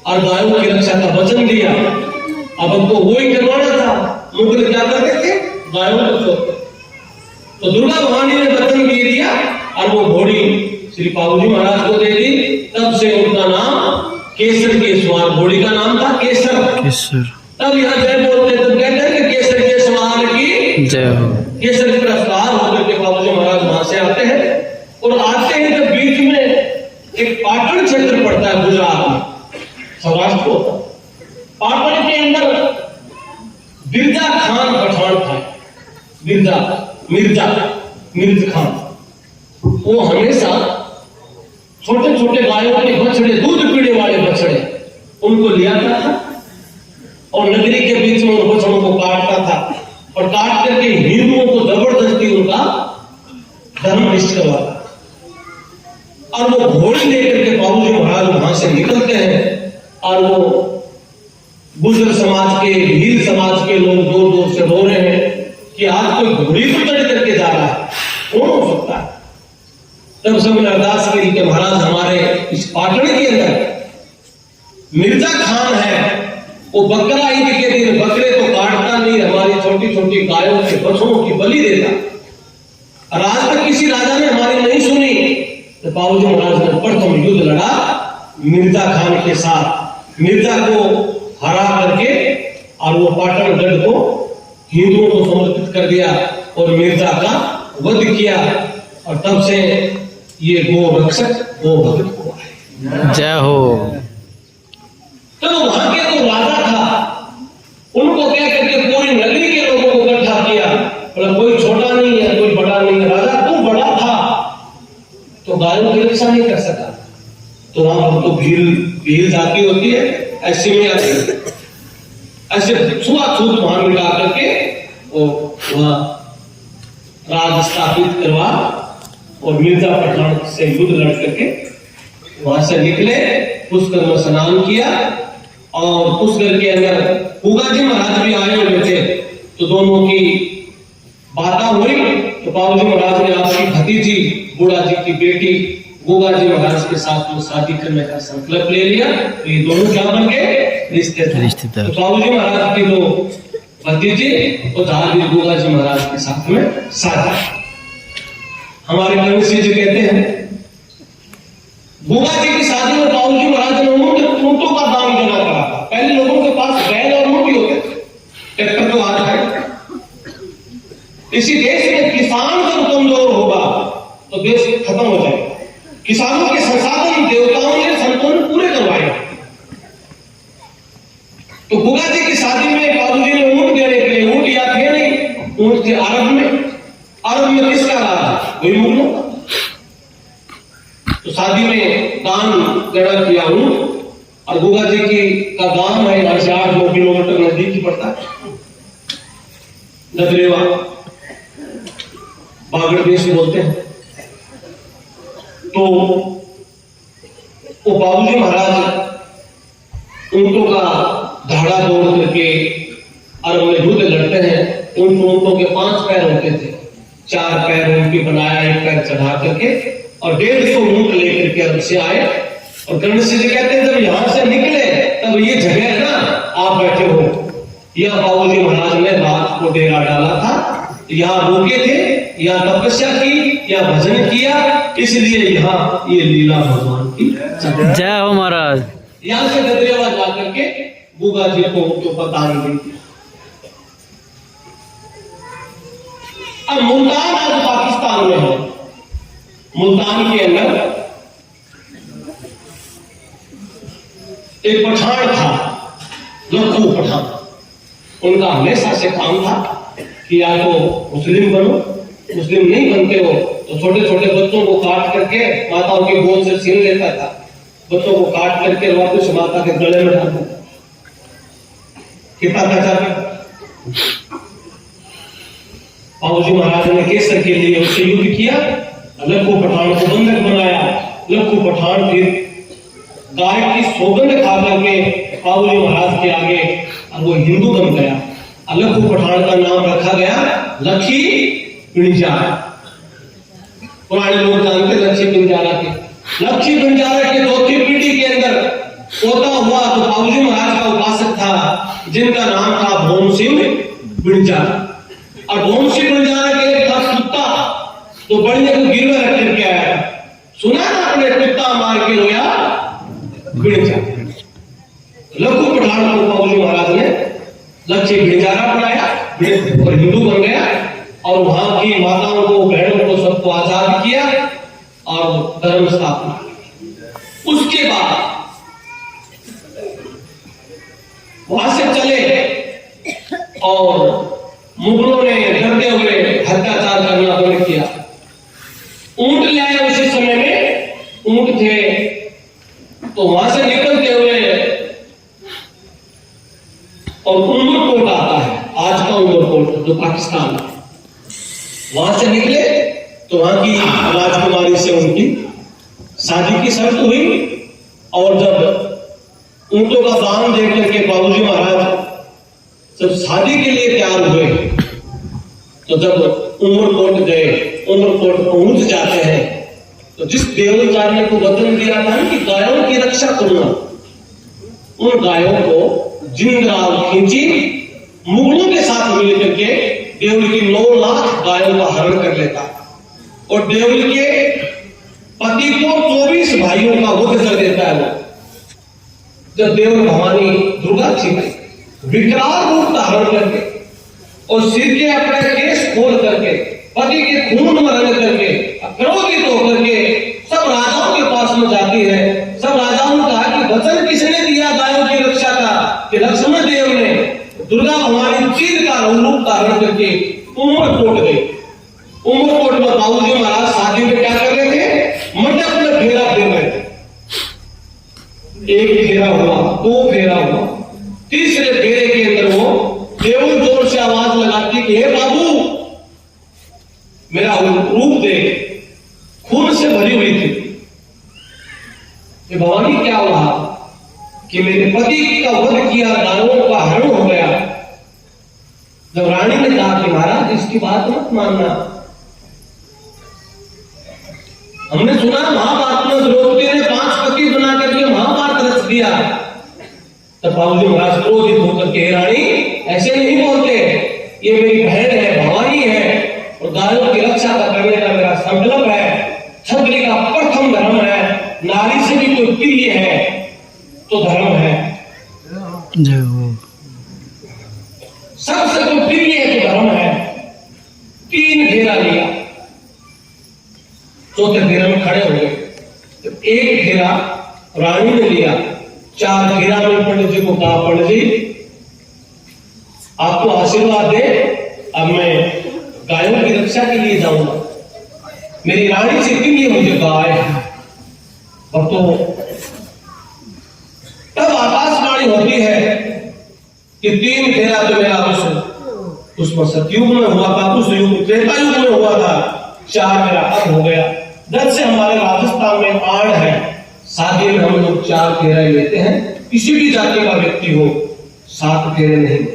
और गायों की रक्षा का वचन दिया, अब हमको वो ही करवाना था। मुगल क्या करते थे, गायों को छोड़ते। तो दुर्गा भवानी ने वचन दे दिया और वो घोड़ी श्री पाबूजी महाराज को दे दी। तब से उनका नाम केसर के सवार, घोड़ी का नाम था केसर। तब यहाँ जय बोलते तो कहते हैं कि केसर के सवार की जय हो। केसर के सवार होकर के पाबूजी महाराज वहां से आते हैं, और आते हैं तो बीच में एक पाटन क्षेत्र पड़ता है गुजरात में, सौराष्ट्र होता। पाटन के अंदर बिरजा खान पठान था। मिर्ज खान, वो हमेशा छोटे छोटे गायों के बछड़े, दूध पीने वाले बछड़े, उनको ले आता था और नगरी के बीच में उन बछड़ों को काटता था, और काट करके हिंदुओं को जबरदस्ती उनका धर्म निष्ठ करवाता। और वो घोड़ी लेकर के पाबूजी महाराज वहां से निकलते हैं, और वो गुजर समाज के, भील समाज के लोग दूर दूर से रो रहे हैं कि आज कोई घोड़ी पर चढ़ करके जा रहा है, कौन हो सकता है। तब सबने अरदास की कि महाराज हमारे इस पाटन के अंदर मिर्जा खान है, वो बकरा ईद के दिन बकरे तो काटता नहीं, हमारी छोटी छोटी गायों के बछड़ों की बलि देता। और आज तक किसी राजा ने हमारी नहीं सुनी। तो पाबूजी महाराज ने प्रथम युद्ध लड़ा मिर्जा खान के साथ, मिर्जा को हरा करके, और वो पाटनगढ़ को हिंदुओं को समर्पित कर दिया और मिर्जा का वध किया। और तब से ये गो रक्षक, गो भक्त हुआ है। जय हो। तो वहां के तो राजा था, उनको क्या करके पूरी नगरी के लोगों को इकट्ठा किया, बोला कोई छोटा नहीं है कोई बड़ा नहीं है, राजा तू बड़ा था तो गायों की रक्षा नहीं कर सका, तो वहां पर तो भीड़ जाती होती है, ऐसे में ऐसे छुआछूत वहां मिटा करके वहां राज स्थापित करवा और मिर्जा पठान से युद्ध लड़ करके वहां से निकले, पुष्कर में स्नान किया और पुष्कर के अंदर पूगा जी महाराज भी आए हुए थे, तो दोनों की बातें हुई, तो बाबूजी महाराज ने आपकी भतीजी बूढ़ा जी की बेटी गोगा जी महाराज के साथ में शादी करने का संकल्प ले लिया, तो ये दोनों क्या बन गए रिश्तेदार। तो बाबूजी महाराज की दो भतीजी और धारवीर गोगा जी महाराज के साथ में शादी। हमारे कवि सिंह जी कहते हैं गोगा जी की शादी में बाबूजी महाराज ने ऊंटों का दान देना पड़ा। पहले लोगों के पास बैल और ऊंट ही होते थे, ट्रैक्टर तो आ जाए। इसी देश में किसान जब कमजोर होगा तो देश खत्म हो जाएगा। किसानों के संसाधन देवताओं ने संतों ने पूरे करवाए। तो गोगा जी की शादी में बाबूजी ने ऊंट देने के लिए, ऊंट या थे नहीं, ऊंट थे अरब में। अरब में किसका राज? वही मुगलों का। तो शादी में दान देना किया ऊंट, और गोगा जी की का गांव है यहाँ से 8-9 किलोमीटर नजदीक ही पड़ता है, नदरेवा बागड़ देश बोलते हैं। तो वो बाबूजी महाराज ऊंटों का धाड़ा दौड़ करके अरब में युद्ध लड़ते हैं। ऊंटों के 5 पैर होते थे, 4 पैर उनकी बनाया, 1 पैर चढ़ा करके, और 150 ऊंट लेकर के अरब से आए। और गणेश जी कहते हैं जब यहां से निकले तब ये जगह है ना आप बैठे हो, यह बाबूजी महाराज ने रात को डेरा डाला था, यहाँ रुके थे, यहाँ तपस्या की, यहाँ भजन किया, इसलिए यहाँ ये लीला भगवान की। जय हो महाराज। यहाँ से गदरेवा जाकर के गोगा जी को दान दे दिया। अब मुल्तान आज पाकिस्तान में है। मुल्तान के अंदर एक पठान था, लखू पठान। उनका हमेशा से काम था कि या तो मुस्लिम बनो, मुस्लिम नहीं बनते हो तो छोटे छोटे बच्चों को काट करके माताओं के गोद से छीन लेता था, बच्चों को काट करके वापस माता के गले में डाल देता। कितना बाबूजी महाराज ने केसर के लिए उससे युद्ध किया, लखू पठान को बंधक बनाया। लखू पठान फिर गाय की सौगंध खा करके बाबूजी महाराज के आगे और वो हिंदू बन गया। लखू पठान का नाम रखा गया लखी पिंजारा। पुराने लोग जानते लक्ष्मी पिंजारा के। लक्ष्मी पिंजारा के 4थी पीढ़ी के अंदर पोता हुआ तो बाबूजी महाराज का उपासक था जिनका नाम था भोम सिंह पिंजारा। और भोम सिंह पिंजारा के एक था कुत्ता, तो बढ़िया को गिरवे रख करके आया, सुना ना अपने कुत्ता मार के रोया पिंजारा। लखू पठान को बाबूजी महाराज ने लक्ष्मी पिंजारा बनाया और हिंदू बन गया, और वहां की माताओं को, बहनों को, सबको आजाद किया और धर्म स्थापना। उसके बाद वहां से चले और मुगलों ने डरते हुए अत्याचार करना बंद किया। ऊंट लाए उसी समय में, ऊंट थे, तो वहां से निकलते हुए और उमरकोट आता है, आज का उमरकोट जो पाकिस्तान है, वहां से निकले तो वहां की राजकुमारी से उनकी शादी की शर्त हुई। और जब ऊंटों का दान देख करके बाबूजी महाराज जब शादी के लिए तैयार हुए, तो जब उमरकोट गए, उमरकोट पहुंच जाते हैं, तो जिस देवचार्य को वचन दिया था कि गायों की रक्षा करूंगा, उन गायों को जिंदराव खींची, मुगलों के साथ मिलकर के देवल की 9 लाख गायों का हरण कर लेता, और देवल के पति को 24 भाइयों का वध कर देता है। वो जब देवल भवानी दुर्गा थी, विकराल रूप धारण करके और सिर के अपने केस खोल करके, पति के खून में रंग करके, क्रोधित होकर के सब राजाओं के पास में जाती है, सब करके उमरकोट गए। उमरकोट में बाबूजी महाराज शादी में क्या कर रहे थे, मंडप में फेरा फेर रहे थे। एक फेरा हुआ, दो फेरा हुआ, तीसरे फेरे के अंदर वो देवल जोर से आवाज लगाती कि हे बाबू मेरा रूप देख, खून से भरी हुई थी। भवानी क्या हुआ कि मेरे पति का वध किया, गायों का हरण हो गया। जब रानी ने कहा कि महाराज इसकी बात मत मानना, हमने सुना महाभारत में द्रौपदी ने 5 पति बना करके महाभारत रच दिया। तब बाबूजी महाराज क्रोधित होकर के, रानी ऐसे नहीं बोलते, ये मेरी बहन है, भवानी है, और गायों की रक्षा करने का मेरा संकल्प है। क्षत्रिय का प्रथम धर्म है, नारी से भी कोई प्रिय है तो धर्म है, जय हो। सबसे कोई प्रिय है तो धर्म है। 3 फेरा लिया, चौथे फेरे में खड़े हो गए। तो 1 फेरा रानी ने लिया, 4 फेरा में पंडित जी को कहा, पंडित जी आपको आशीर्वाद दे, अब मैं गायों की रक्षा के लिए जाऊंगा। मेरी रानी से प्रिय मुझे गाय है। और तो तब आकाशवाणी होती है कि 3 फेरा तो मेरा उसमें सतयुग में हुआ था, उस युग त्रेता युग में हुआ था, 4 मेरा अब हो गया। जब से हमारे राजस्थान में आड़ है, शादी में हम लोग 4 फेरे लेते हैं, किसी भी जाति का व्यक्ति हो 7 फेरे नहीं।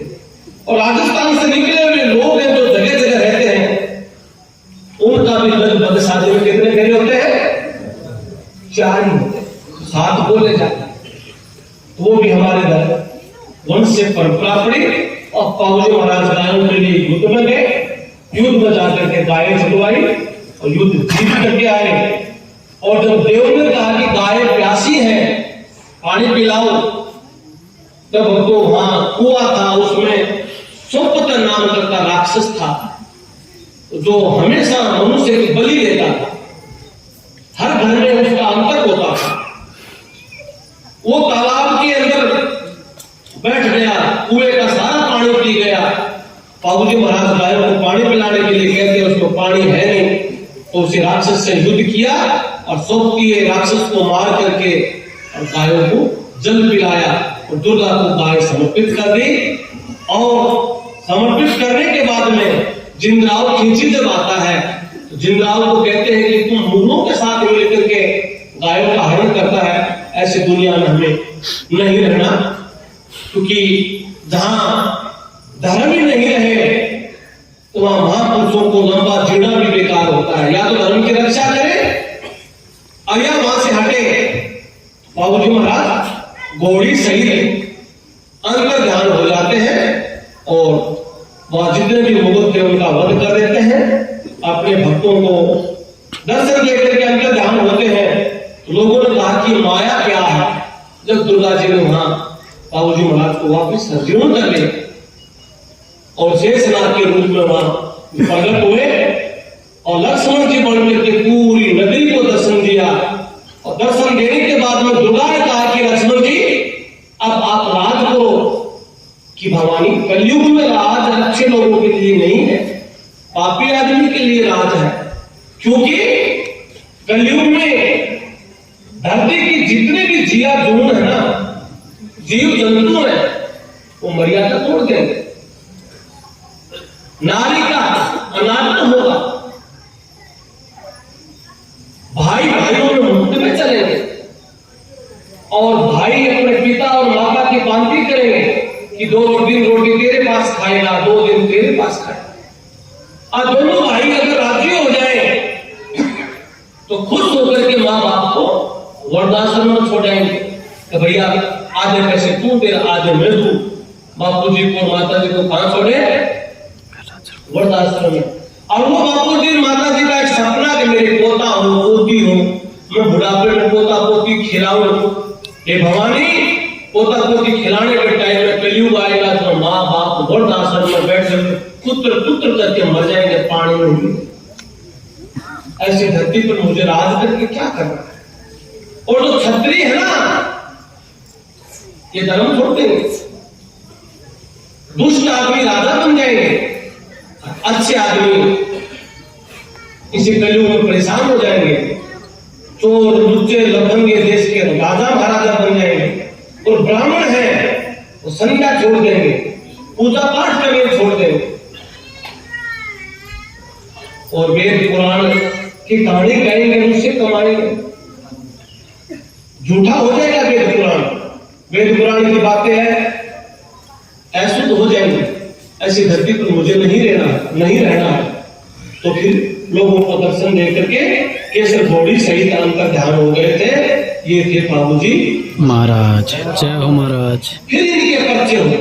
और राजस्थान से निकले हुए लोग हैं जो जगह जगह रहते हैं, उनका भी लगभग शादी में कितने फेरे होते हैं, 4 ही होते हैं, 7 बोले जाते हैं। तो वो भी हमारे घर वंश से परंपरा पड़ी। और बाबूजी महाराज गायों के लिए युद्ध में गए, युद्ध में जाकर के गायें छुड़वाई और युद्ध जीत करके आए। और जब देव ने कहा कि गाय प्यासी है, पानी पिलाओ, तब तो वहां कुआ था, उसमें सोपत नाम का राक्षस था जो हमेशा मनुष्य की बलि लेता था। हर घर में उसका अंतर होता था। वो तालाब के अंदर बैठ गया, कुएं का सारा पानी पी गया। बाबूजी महाराज गायों को पानी पिलाने के लिए कहते, उसको पानी है नहीं, तो उसे राक्षस से युद्ध किया और सोपती राक्षस को मार करके और गायों को जल पिलाया और दुर्गा को गाय समर्पित कर दी। और समर्पित करने के बाद में जिंद्राव खींची जब आता है तो जिंद्राव को कहते हैं कि तुम मुर्गों के साथ मिलकर के गायों का हरण करता है, ऐसी दुनिया में हमें नहीं रहना, क्योंकि जहां धर्म ही नहीं रहे तो वहां महापुरुषों को लंबा जीना भी बेकार होता है। या तो धर्म की रक्षा करें और या वहां से हटे। बाबूजी महाराज घोड़ी सहित अंतर ध्यान हो जाते हैं और वहां जितने भी मुगल थे उनका वध कर देते हैं। अपने भक्तों को दर्शन देकर के अंतर ध्यान होते हैं। तो लोगों ने कहा कि माया क्या है। जब दुर्गा जी ने वहां बाबूजी महाराज को वापिस जीर्ण कर लिया और शेषनाग के रूप में वहां प्रकट हुए और लक्ष्मण जी बन करके पूरी नगरी को दर्शन दिया। और दर्शन देने के बाद में दुर्गा ने कहा कि लक्ष्मण जी अब आप राज करो। कि भवानी कलयुग में राज अच्छे लोगों के लिए नहीं है, पापी आदमी के लिए राज है। क्योंकि कलयुग में धरती की जितने भी जिया जून है ना, जीव जंतु है, वो मर्यादा तोड़ देंगे। नारी का अनादर होगा, भाई भाइयों में मुफ्त में चलेंगे और भाई अपने पिता और माता की बांधी करेंगे कि 2 दिन रोटी तेरे पास खाएगा, 2 दिन तेरे पास खाएगा। और दोनों भाई अगर राजी हो जाए तो खुश होकर के माँ बाप को वृद्धाश्रम में छोड़ेंगे कि भैया आधे पैसे तू दे, आधे मैं दूं। बापू जी को माता जी को कहां छोड़े? वृद्धाश्रम में। और वो बापू जी माता जी का एक सपना कि मेरे पोता हो, पोती हो, मैं बुढ़ापे में पोता पोती खिलाऊं। हे भवानी, पोता पोती खिलाने के टाइम में कलयुग आएगा तो माँ बाप वृद्धाश्रम में बैठ कर पुत्र पुत्र करके मर जाएंगे, पानी में। ऐसी धरती पर मुझे राज करके क्या करना है? और जो क्षत्रिय है ना, ये धर्म छोड़ देंगे, दुष्ट आदमी राजा बन जाएंगे अच्छे आदमी इसी कलयुग में परेशान हो जाएंगे, चोर लुच्चे लफंगे देश के राजा महाराजा बन जाएंगे। और ब्राह्मण है वो संध्या छोड़ देंगे, पूजा पाठ करने छोड़ देंगे और वेद पुराण की कहानी कहेंगे, उससे कमाएंगे। झूठा हो जाएगा वेद पुराण। वेद पुराण की बातें हैं अशुद्ध हो जाएंगे। ऐसी धरती पर मुझे नहीं रहना है। तो फिर लोगों को दर्शन दे करके केसर घोड़ी सहित अंतर ध्यान हो गए थे। ये थे बाबूजी महाराज। जय हो महाराज। फिर इनके पर्चे हुए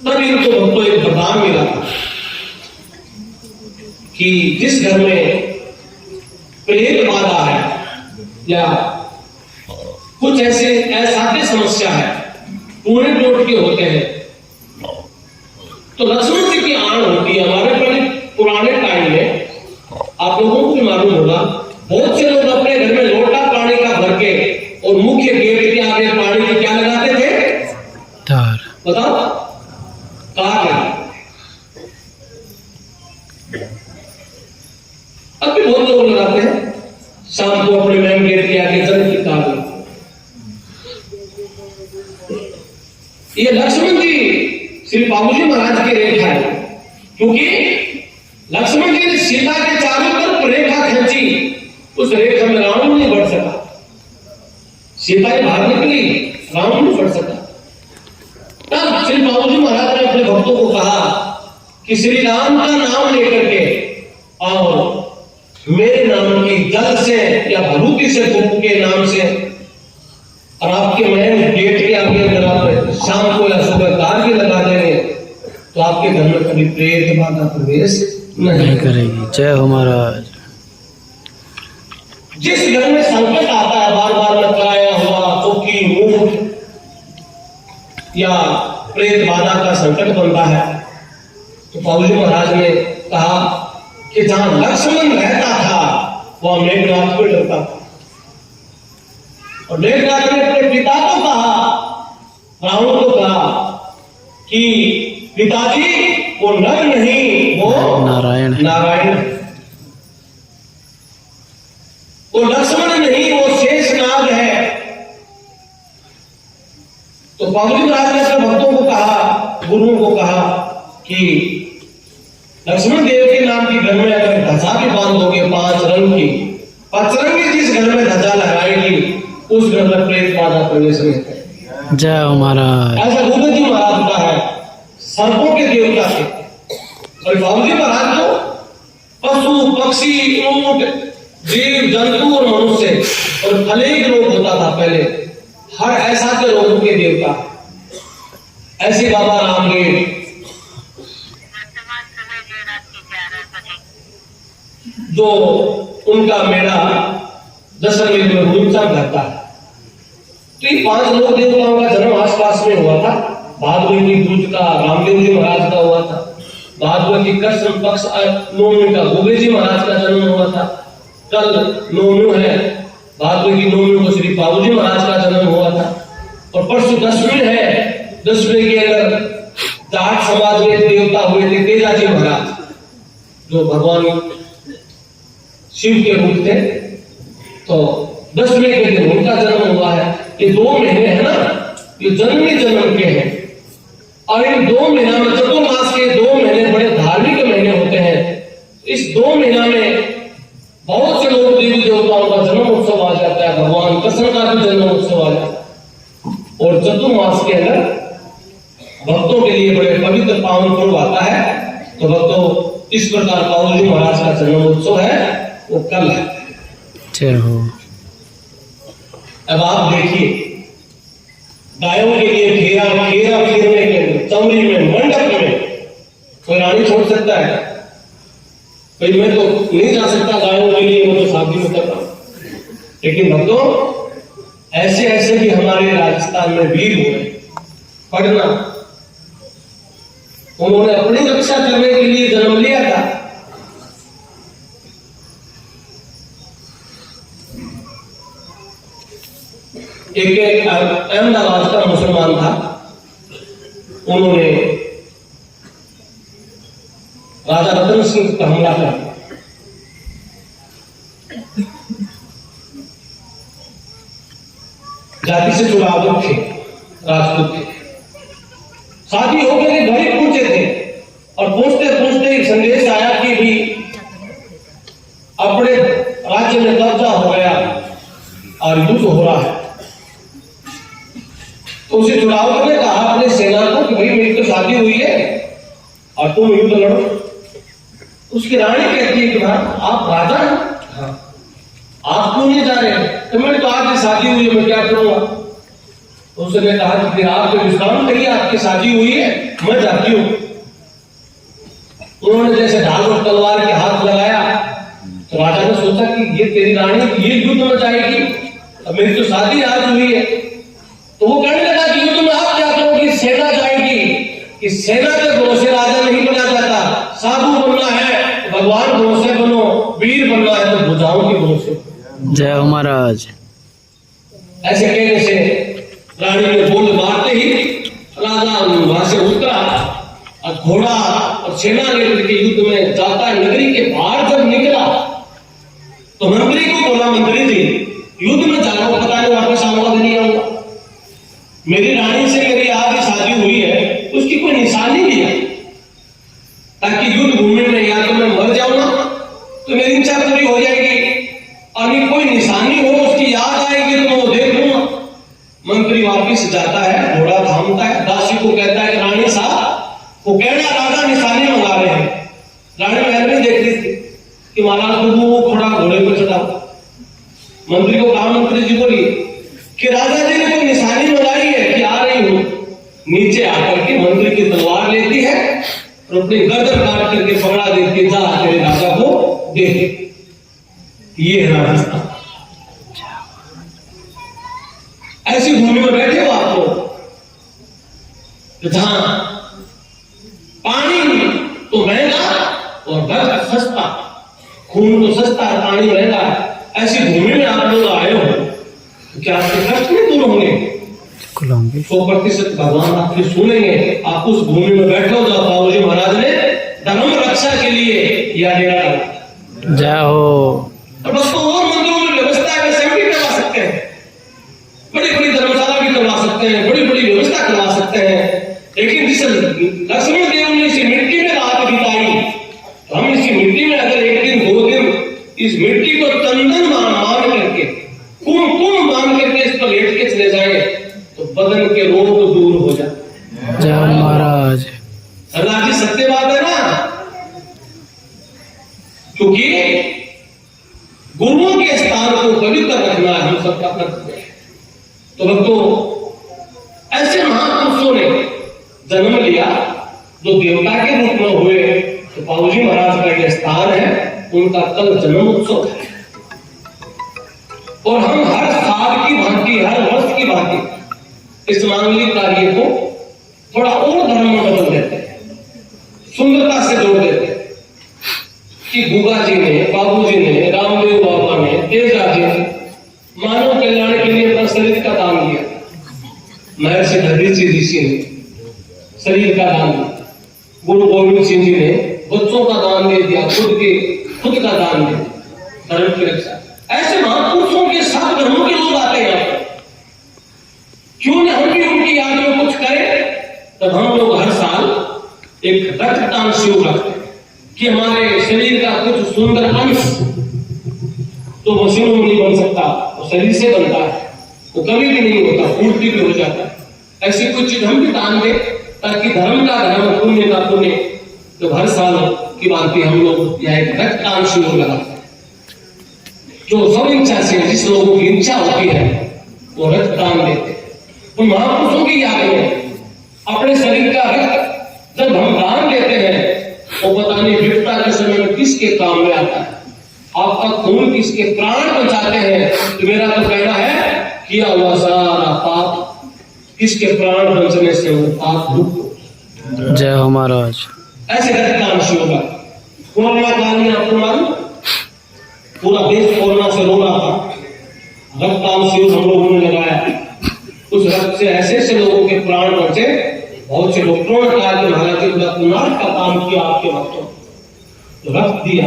तब इनको भक्तों एक वरदान मिला कि जिस घर में प्रेत बाधा है या कुछ ऐसी समस्या है, पूरे टोट के होते हैं, तो लक्ष्मण जी की आड़ होती है। हमारे पहले पुराने टाइम में आप लोगों को भी मालूम होगा, बहुत से लोग अपने घर में लोटा पानी का भर के और मुख्य गेट के आगे पानी की क्या लगाते थे? तार। बताओ, तार। अब भी बहुत लोग लगाते हैं शाम को अपने मेन गेट के आगे जल की तार। ये लक्ष्मण जी श्री बाबूजी महाराज की रेखा है, क्योंकि लक्ष्मण जी ने सीता के चारों तरफ रेखा खींची, उस रेखा में रावण नहीं बढ़ सका। सीता ही बाहर निकली, रावण नहीं बढ़ सका। तब श्री बाबूजी महाराज ने अपने भक्तों को कहा कि श्री राम का नाम लेकर के और मेरे नाम की जल से या भभूति से कुंभ के नाम से और आपके मेन गेट के आगे अगर आप शाम को या सुबह तार भी लगा देंगे तो आपके घर में कभी प्रेत बाधा प्रवेश नहीं करेगी। जय हो महाराज। जिस घर में संकट आता है, बार बार लटकाया हुआ चौकी मुंह या प्रेत बाधा का संकट बनता है, तो बाबूजी महाराज ने कहा कि जहां लक्ष्मण रहता था वह मेघनाथ को डरता था। और मेघनाथ ने अपने पिता को कहा, रावण को कहा कि पिताजी वो नर नहीं, वो नारायण वो लक्ष्मण नहीं, वो शेषनाग है। तो बाबूजी महाराज ने अपने भक्तों को कहा, गुरुओं को कहा कि लक्ष्मण देव के नाम की घर में अगर ध्वजा भी बांधोगे 5 रंग की, 5 रंग जिस घर में ध्वजा लगाएगी उस घर में प्रेत बाधा प्रवेश नहीं करेगी। जय हो महाराज। ऐसा गुरुजी महाराज का है, सर्पों के देवता थे। और बाबूजी महाराज को पशु पक्षी ऊंट जीव जंतु और मनुष्य और अनेक रोग होता था पहले, हर ऐसा के रोगों के देवता। ऐसे बाबा रामदेव जो उनका मेरा दशरथ में रूपचांद करता है। तो ये 5 लोक देवताओं का जन्म आसपास में हुआ था। भादवी की दूज का रामदेव जी महाराज का हुआ था, भादवी की कृष्ण पक्ष नवमी का गोगे जी महाराज का जन्म हुआ था। कल नवमी है, भादवी की नवमी को श्री बाबूजी महाराज का जन्म हुआ था। और परसों दशमी है, दशमी के अंदर जाट समाज में देवता हुए थे तेजाजी महाराज, जो भगवान शिव के रूप थे। तो 10वें के दिन उनका जन्म हुआ है। ये 2 महीने है ना, ये जन्मी जन्म के हैं। और इन 2 महीना में चतुर्मास के 2 महीने बड़े धार्मिक महीने होते हैं। इस 2 महीना में बहुत से लोग देवी देवताओं का जन्म उत्सव आ जाता है, भगवान कृष्ण का भी जन्म उत्सव आ जाता है। और चतुर्मास के अंदर भक्तों के लिए बड़े पवित्र पावन पर्व आता है। तो भक्तों इस प्रकार बाबूजी महाराज का जन्म उत्सव है, वो कल है। जय हो। अब आप देखिए, गायों के लिए फेरा फिरने के लिए चमड़ी में मंडप में कोई रानी छोड़ सकता है? भाई मैं तो नहीं जा सकता गायों के लिए, मैं तो शादी में कर रहा हूं। लेकिन भक्तों ऐसे भी हमारे राजस्थान में वीर हुए। पढ़ना, उन्होंने अपनी रक्षा करने के लिए जन्म लिया था। एक अहमदाबाद का मुसलमान था, उन्होंने राजा रतन सिंह पर हमला कर दिया। जाति से जुड़ाव थे, राजपूत थे। शादी होकर के घर ही पहुंचे थे और पहुंचते पहुंचते एक संदेश आया कि भी अपने राज्य में कब्जा हो गया और युद्ध हो रहा है। तो उसे जुड़ाव ने कहा अपने सेना को कि भाई मेरी तो शादी हुई है और तुम युद्ध लड़ो। उसकी रानी कहती है कि आप राजा हैं, हाँ। आप क्यों नहीं जा रहे? तो मैंने तो आज शादी हुई है, मैं क्या करूंगा? उसने कहा कि फिर आप विश्राम करिए, आपकी शादी हुई है, मैं जाती हूँ। उन्होंने जैसे ढाल और तलवार के हाथ लगाया तो राजा ने सोचा कि ये तेरी रानी ये युद्ध में जाएगी, अब मेरी तो शादी आज हुई है। तो वो कहने लगा कि युद्ध में आप क्या करोगे? सेना जाएगी, कि सेना के भरोसे राजा नहीं बना जाता। साधु बनना है तो भगवान भरोसे बनो, वीर बनना है तो भुजाओं के भरोसे। जय हो महाराज। ऐसे कहने से रानी ने बोल मारते ही राजा वहां से उतरा और घोड़ा और सेना लेकर के युद्ध में जाता नगरी के बाहर जब निकला तो मंत्री को बोला, मंत्री जी युद्ध में जा रहा हूं, पता नहीं वापस आऊंगा नहीं आऊंगा। मेरी रानी से मेरी आज शादी हुई है, उसकी कोई निशानी नहीं है, ताकि युद्ध भूमि में या तो मैं मर जाऊंगा तो मेरी इच्छा पूरी हो जाएगी, और कोई निशानी हो उसकी याद आएगी तो मैं वो देख लूंगा। मंत्री वापिस जाता है, घोड़ा थामता है, दासी को कहता है कि रानी साहब वो कहना राजा निशानी मंगा रहे हैं। रानी महल में देख रही थी कि महाराज प्रभु वो खड़ा घोड़े पर चढ़ा। मंत्री को कहा, मंत्री जी बोलिए कि राजा जी ने कोई निशानी मंगाई है कि आ रही हूं। नीचे आकर के मंत्री की तलवार लेती है और अपनी गर्दन काट करके पकड़ा देती है, जा तेरे राजा को दे। ये है राजस्थान। ऐसी भूमि में बैठे हो आप लोग जहां पानी तो महंगा और रक्त सस्ता, खून तो सस्ता है, पानी महंगा है। ऐसी भूमि में आप लोग आए हो तो क्या आपके कष्ट नहीं दूर होंगे? 100% भगवान आपकी सुनेंगे। आप उस भूमि में बैठे हो जहाँ बाबूजी महाराज ने धर्म रक्षा के लिए यह डेरा डाला। जय हो। और बस तो और मंदिरों में व्यवस्था है, वैसे भी करवा सकते हैं, बड़ी बड़ी धर्मशाला भी करवा सकते हैं, बड़ी बड़ी व्यवस्था करवा सकते हैं। लेकिन जिस लक्ष्मण देव ने इसी मिट्टी में रात बिताई, तो हम इसी मिट्टी में अगर एक दिन दो दिन इस मिट्टी को चंदन मान करके कुमकुम मान करके इस पर लेट के चले जाए तो बदन के रोग दूर हो जाए। जय महाराज। सरदार जी सत्य बात है ना, क्योंकि गुरुओं के स्थान को पवित्र रखना हम सबका कर्तव्य है। तो भक्तों, ऐसे महापुरुषों ने जन्म लिया जो देवता के रूप में हुए। तो बाबूजी महाराज का यह स्थान है, उनका कल जन्म उत्सव है। और हम हर साल की भांति, हर वर्ष की भांति इस मांगलिक कार्य को थोड़ा और धर्म में बदल देते हैं, सुंदरता से जोड़ देते हैं कि गुगा जी ने, बाबूजी ने, रामदेव बाबा ने, तेजा जी ने मानव कल्याण के लिए अपना शरीर का दान दिया। महर्षि दधीचि ऋषि ने शरीर का दान दिया। गुरु गोविंद सिंह जी ने बच्चों का दान दे दिया, खुद का दान दे दिया धर्म की रक्षा। ऐसे महापुरुषों के साथ धर्मों के लोग आते हैं, क्यों न हम भी उनकी याद में कुछ करें। तब हम लोग हर साल एक रक्तदान शिविर रखते हैं कि हमारे शरीर का कुछ सुंदर अंश तो मशीनों में नहीं बन सकता, वो शरीर से बनता है, वो कभी भी नहीं होता, पूर्ति भी हो जाता है। ऐसी कुछ चीज हम भी दान दें ताकि धर्म का धर्म, पुण्य का पुण्य। तो हर साल की भांति हम लोग यह एक रक्तदान शिविर लगाते हैं। जो सब इच्छा से, जिस लोगों की इच्छा होती है वो रक्तदान देते हैं। उन महापुरुषों की याद में अपने शरीर का रक्त जब हम दान देते हैं वो पता नहीं विपदा के समय में किसके काम में आता है। आपका खून किसके प्राण बचाते हैं। तो मेरा तो कहना है किया हुआ सारा पाप किसके प्राण बचने से वो पाप रुक। जय हो महाराज। ऐसे रक्तदान शिविर का कोरोना काल में आपको मालूम, पूरा देश कोरोना से रो रहा था। रक्तदान शिविर हम लोगों ने लगाया, उस रक्त से ऐसे ऐसे लोगों के प्राण बचे, बहुत से लोग डॉक्टरों ने कहा कि महाराज जी बड़ा पुनार का काम किया आपके भक्तों, तो रक्त दिया।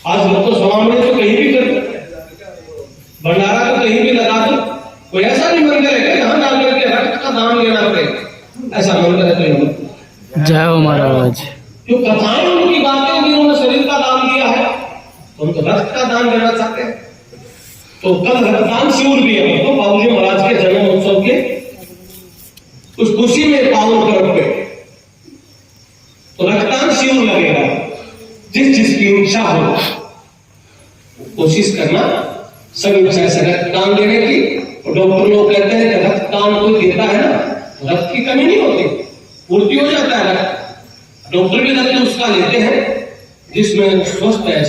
आज लोग तो स्वामी तो कहीं भी कर सकते हैं, भंडारा तो कहीं भी लगा दो, कोई ऐसा नहीं मंदिर है कि जहां डाल करके रक्त का दान लेना पड़ेगा, ऐसा मंदिर है तो नहीं। जय हो महाराज। जो कथाएं उनकी बातें होगी, उन्होंने शरीर का दान दिया है, तो हम तो रक्त का दान देना चाहते हैं। तो कल रक्तदान शिविर भी है, तो बाबूजी महाराज के जन्म उत्सव के उस खुशी में पावन पर्व पे तो रक्तदान शिविर लगेगा। जिस जिसकी इच्छा हो कोशिश करना सब इच्छा से रक्तदान देने की। और डॉक्टर लोग कहते हैं कि रक्तदान कोई देता है ना, रक्त की कमी नहीं होती, पूर्ति हो जाता है रक्त। डॉक्टर भी रक्त उसका लेते हैं जिसमें स्वस्थ है,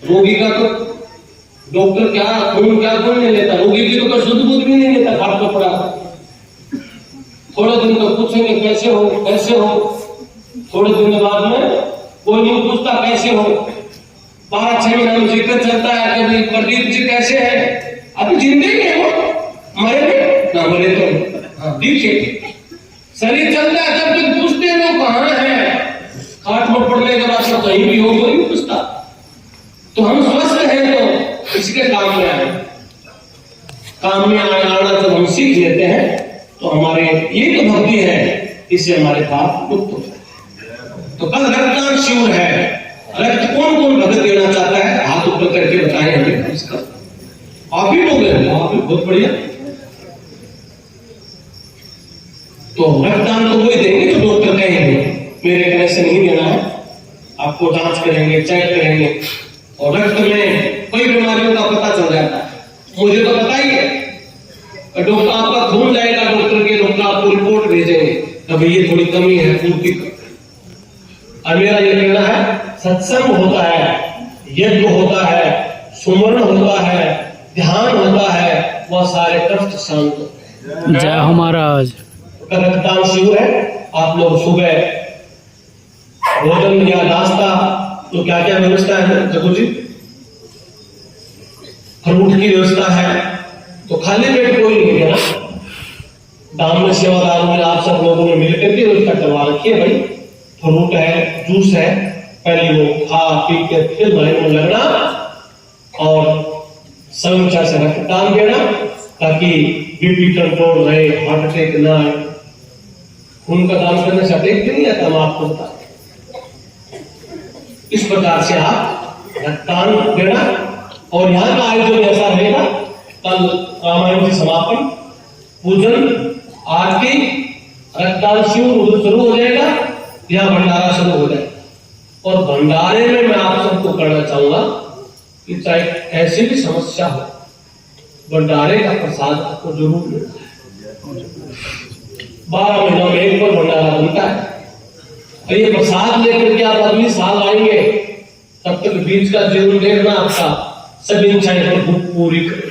रोगी का तो डॉक्टर क्या खून नहीं लेता, रोगी की तो शुद्ध दूध भी नहीं लेता, फाट का पड़ा। थोड़े दिन तो पूछेंगे कैसे हो, थोड़े दिन बाद में कोई नहीं पूछता कैसे हो। 5-6 महीना में जिक्र चलता है कि प्रदीप जी कैसे है, अभी जिंदे हैं वो, मरे ना मरे तो देखिए शरीर चलता है, जब तक पूछते हैं वो कहाँ है, खाट में पड़ने के बाद सब कहीं भी हो कोई नहीं पूछता। तो हम स्वस्थ हैं तो इसके काम में आए, काम में आना जब हम सीख लेते हैं तो हमारे ये तो भक्ति है, इससे हमारे पाप मुक्त हो जाए। तो कल रक्तदान शिविर है, रक्त कौन कौन भगत देना चाहता है हाथ ऊपर करके बताएं हमें। इसका आप ही लोग हैं, आप भी बहुत बढ़िया। तो रक्तदान तो वही देंगे जो डॉक्टर कहेंगे, मेरे कहने से नहीं देना है, आपको जांच करेंगे, चेक करेंगे और रक्त में कई बीमारियों का पता चल जाता है। मुझे तो पता ही है, डॉक्टर आपका खून जाएगा डॉक्टर के, डॉक्टर आपको रिपोर्ट भेजेंगे कभी ये थोड़ी कमी है पूर्ति। और मेरा ये कहना है सत्संग होता है, यज्ञ होता है, सुमरण होता है, ध्यान होता है, वह सारे कष्ट शांत होते हैं। जय हो महाराज। रक्तदान शिविर है, आप लोग सुबह भोजन या नाश्ता तो क्या क्या व्यवस्था है जगू जी? फ्रूट की व्यवस्था है, तो खाली पेट कोई नहीं देना। दाम में सेवादार में आप सब लोगों ने मिलकर के व्यवस्था करवा रखी है भाई, फ्रूट है, जूस है, पहले वो खा पी के फिर भले में लगना और समझा से रक्तदान देना ताकि बीपी कंट्रोल रहे, हार्ट अटैक ना आए। खून का दान करने से अटैक भी नहीं आता, हम आपको बता। इस प्रकार से आप रक्तदान देना। और यहाँ का आयोजन ऐसा रहेगा, कल रामायण जी समापन, पूजन, आरती, रक्तदान शिविर उधर शुरू हो जाएगा, यहाँ भंडारा शुरू हो जाएगा। और भंडारे में मैं आप सबको करना चाहूंगा कि चाहे ऐसी भी समस्या हो, भंडारे का प्रसाद आपको जरूर मिलता है। 12 महीनों में एक बार भंडारा बनता है और ये प्रसाद लेकर के आप अगली साल आएंगे, तब तक बीच का जीवन देखना आपका सब इच्छाएं पूरी करे।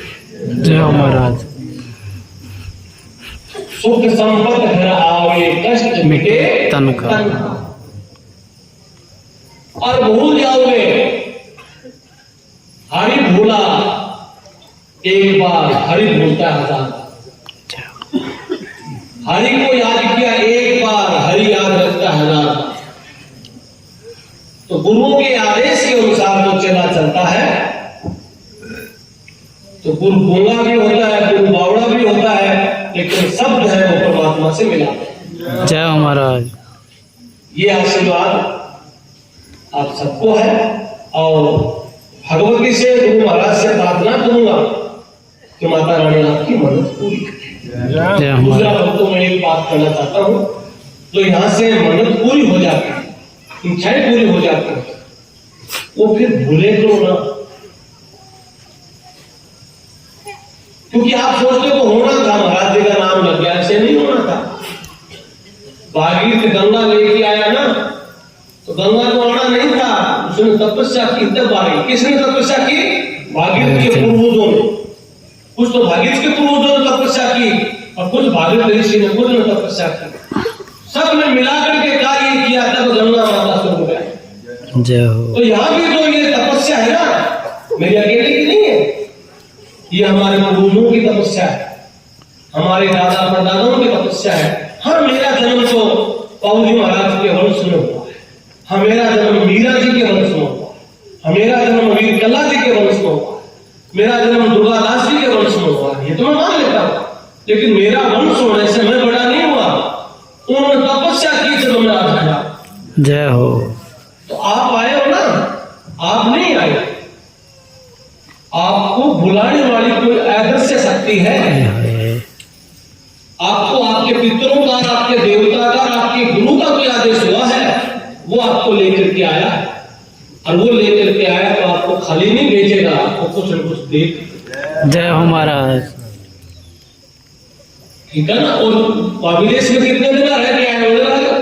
जय हो महाराज। सुख संपत्ति घर आवे, कष्ट मिटे तन का। और भूल जाओगे हरि भूला एक बार, हरि भूलता है हजार। हरि को याद किया एक बार, हरि याद रखता है हजार। तो गुरुओं के आदेश के अनुसार जो चला चलता है, तो गुरु गूंगा भी होता है, गुरु बावड़ा भी होता है, लेकिन शब्द है वो परमात्मा से मिला। जय हो महाराज। ये आशीर्वाद आप सबको है और भगवती से, गुरु महाराज से प्रार्थना करूंगा कि माता रानी आपकी मदद पूरी करे। दूसरा भक्तों में एक बात करना चाहता हूं, तो यहाँ से मदद पूरी हो जाती है, इच्छाएं पूरी हो जाती है, वो फिर भूले तो ना, क्योंकि आप सोचते तो होना था महाराज जी का नाम लग गया, ऐसे नहीं होना था। भागीरथ गंगा लेके आया ना, तो गंगा को आना नहीं था, उसने तपस्या की तब आ गई। किसने तपस्या की? भागीरथ के पूर्वजों ने। कुछ तो भागीरथ के पूर्वजों ने तपस्या की और कुछ भागीरथ ऋषि ने खुद ने तपस्या की। सब ने मिलाकर के कार्य किया, तब गंगा माता शुरू हो गया। जय हो। तो यहाँ भी जो ये तपस्या है ना, मेरी अकेले की नहीं है, ये हमारे पूर्वजों की तपस्या है, हमारे दादा परदादाओं की तपस्या है। हाँ मेरा जन्म तो पौली महाराज के वंश में हुआ है, हाँ मेरा जन्म मीरा जी के वंश में हुआ है, हाँ मेरा जन्म वीर कला जी के वंश में हुआ है, मेरा जन्म दुर्गादास जी के वंश में हुआ है, ये तो मैं मान लेता हूँ। लेकिन मेरा वंश होने से मैं बड़ा नहीं हुआ, उन्होंने तपस्या की जब मैं आज खड़ा। जय हो। तो आप आए हो ना, आप नहीं आए, आपको बुलाने वाली कोई अदृश्य शक्ति है। आपको आपके पितरों का, आपके देवता का, आपके गुरु का कोई आदेश हुआ है, वो आपको लेकर के आया, और वो लेकर के आया तो आपको खाली नहीं भेजेगा, आपको कुछ न कुछ दे। जय हो महाराज। ठीक है ना। और विदेश में कितने दिन रह के आए हो?